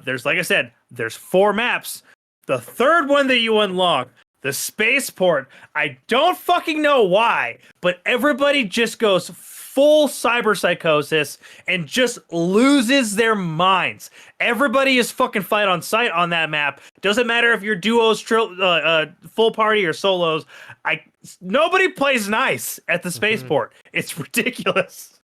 There's, like I said, there's 4 maps. The third one that you unlock, the spaceport, I don't fucking know why, but everybody just goes full cyber psychosis and just loses their minds. Everybody is fucking fight on sight on that map. Doesn't matter if you're duos, full party, or solos. Nobody plays nice at the spaceport. It's ridiculous.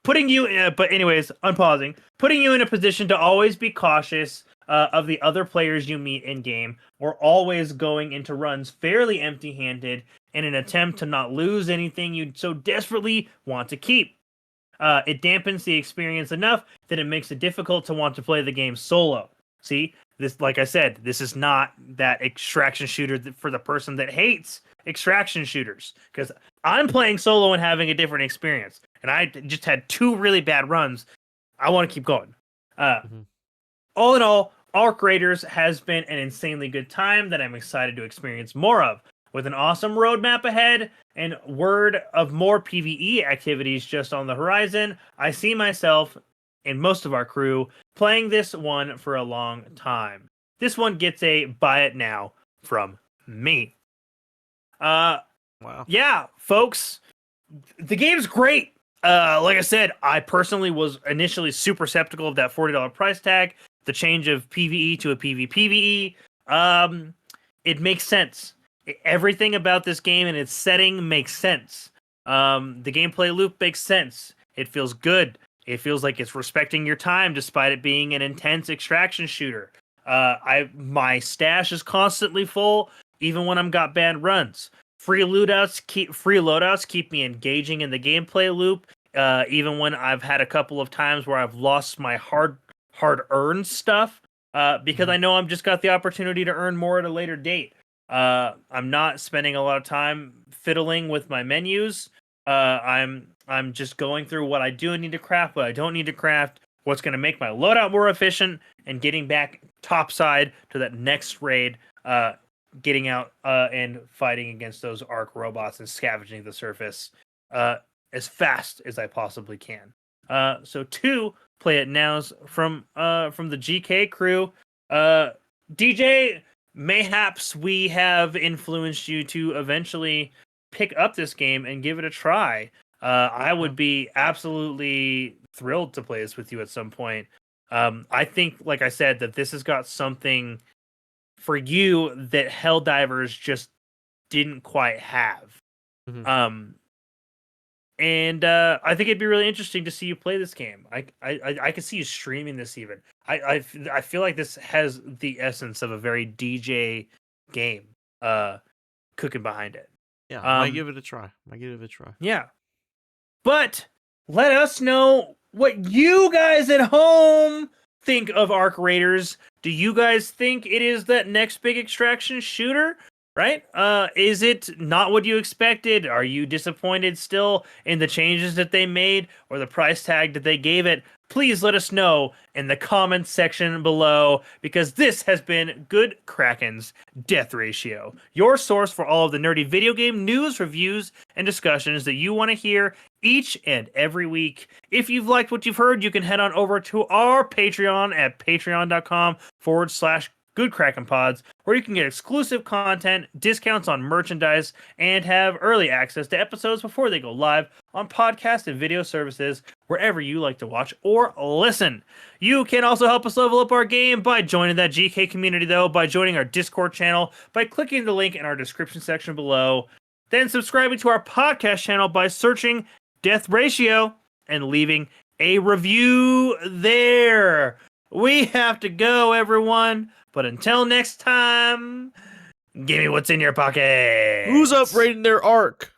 Putting you, but anyways, unpausing. Putting you in a position to always be cautious of the other players you meet in game, or always going into runs fairly empty-handed in an attempt to not lose anything you so desperately want to keep. It dampens the experience enough that it makes it difficult to want to play the game solo. See, this, like I said, this is not that extraction shooter for the person that hates extraction shooters, because I'm playing solo and having a different experience, and I just had 2 really bad runs. I want to keep going. All in all, Arc Raiders has been an insanely good time that I'm excited to experience more of. With an awesome roadmap ahead and word of more PvE activities just on the horizon, I see myself and most of our crew playing this one for a long time. This one gets a buy it now from me. Wow. Yeah, folks, the game's great. Like I said, I personally was initially super skeptical of that $40 price tag. The change of PvE to a PvPvE, it makes sense. Everything about this game and its setting makes sense. The gameplay loop makes sense. It feels good. It feels like it's respecting your time despite it being an intense extraction shooter. My stash is constantly full, even when I'm got bad runs. Free loadouts keep me engaging in the gameplay loop, even when I've had a couple of times where I've lost my hard-earned stuff, because I know I've just got the opportunity to earn more at a later date. I'm not spending a lot of time fiddling with my menus. I'm just going through what I do need to craft, what I don't need to craft, what's going to make my loadout more efficient, and getting back topside to that next raid, getting out and fighting against those arc robots and scavenging the surface as fast as I possibly can. So 2 play it nows from the GK crew. DJ, mayhaps we have influenced you to eventually pick up this game and give it a try. I would be absolutely thrilled to play this with you at some point. I think, like I said, that this has got something for you that Helldivers just didn't quite have. And I think it'd be really interesting to see you play this game. I could see you streaming this even. I feel like this has the essence of a very DJ game cooking behind it. Yeah, I might give it a try. Yeah. But let us know what you guys at home think of Arc Raiders. Do you guys think it is that next big extraction shooter? Right? Is it not what you expected? Are you disappointed still in the changes that they made or the price tag that they gave it? Please let us know in the comments section below, because this has been Good Kraken's Death Ratio, your source for all of the nerdy video game news, reviews, and discussions that you want to hear each and every week. If you've liked what you've heard, you can head on over to our Patreon at patreon.com/Good Kraken Pods, where you can get exclusive content, discounts on merchandise, and have early access to episodes before they go live on podcast and video services wherever you like to watch or listen. You can also help us level up our game by joining that GK community, though, by joining our Discord channel, by clicking the link in our description section below, then subscribing to our podcast channel by searching Death Ratio and leaving a review there. We have to go, everyone. But until next time, give me what's in your pocket. Who's upgrading their arc?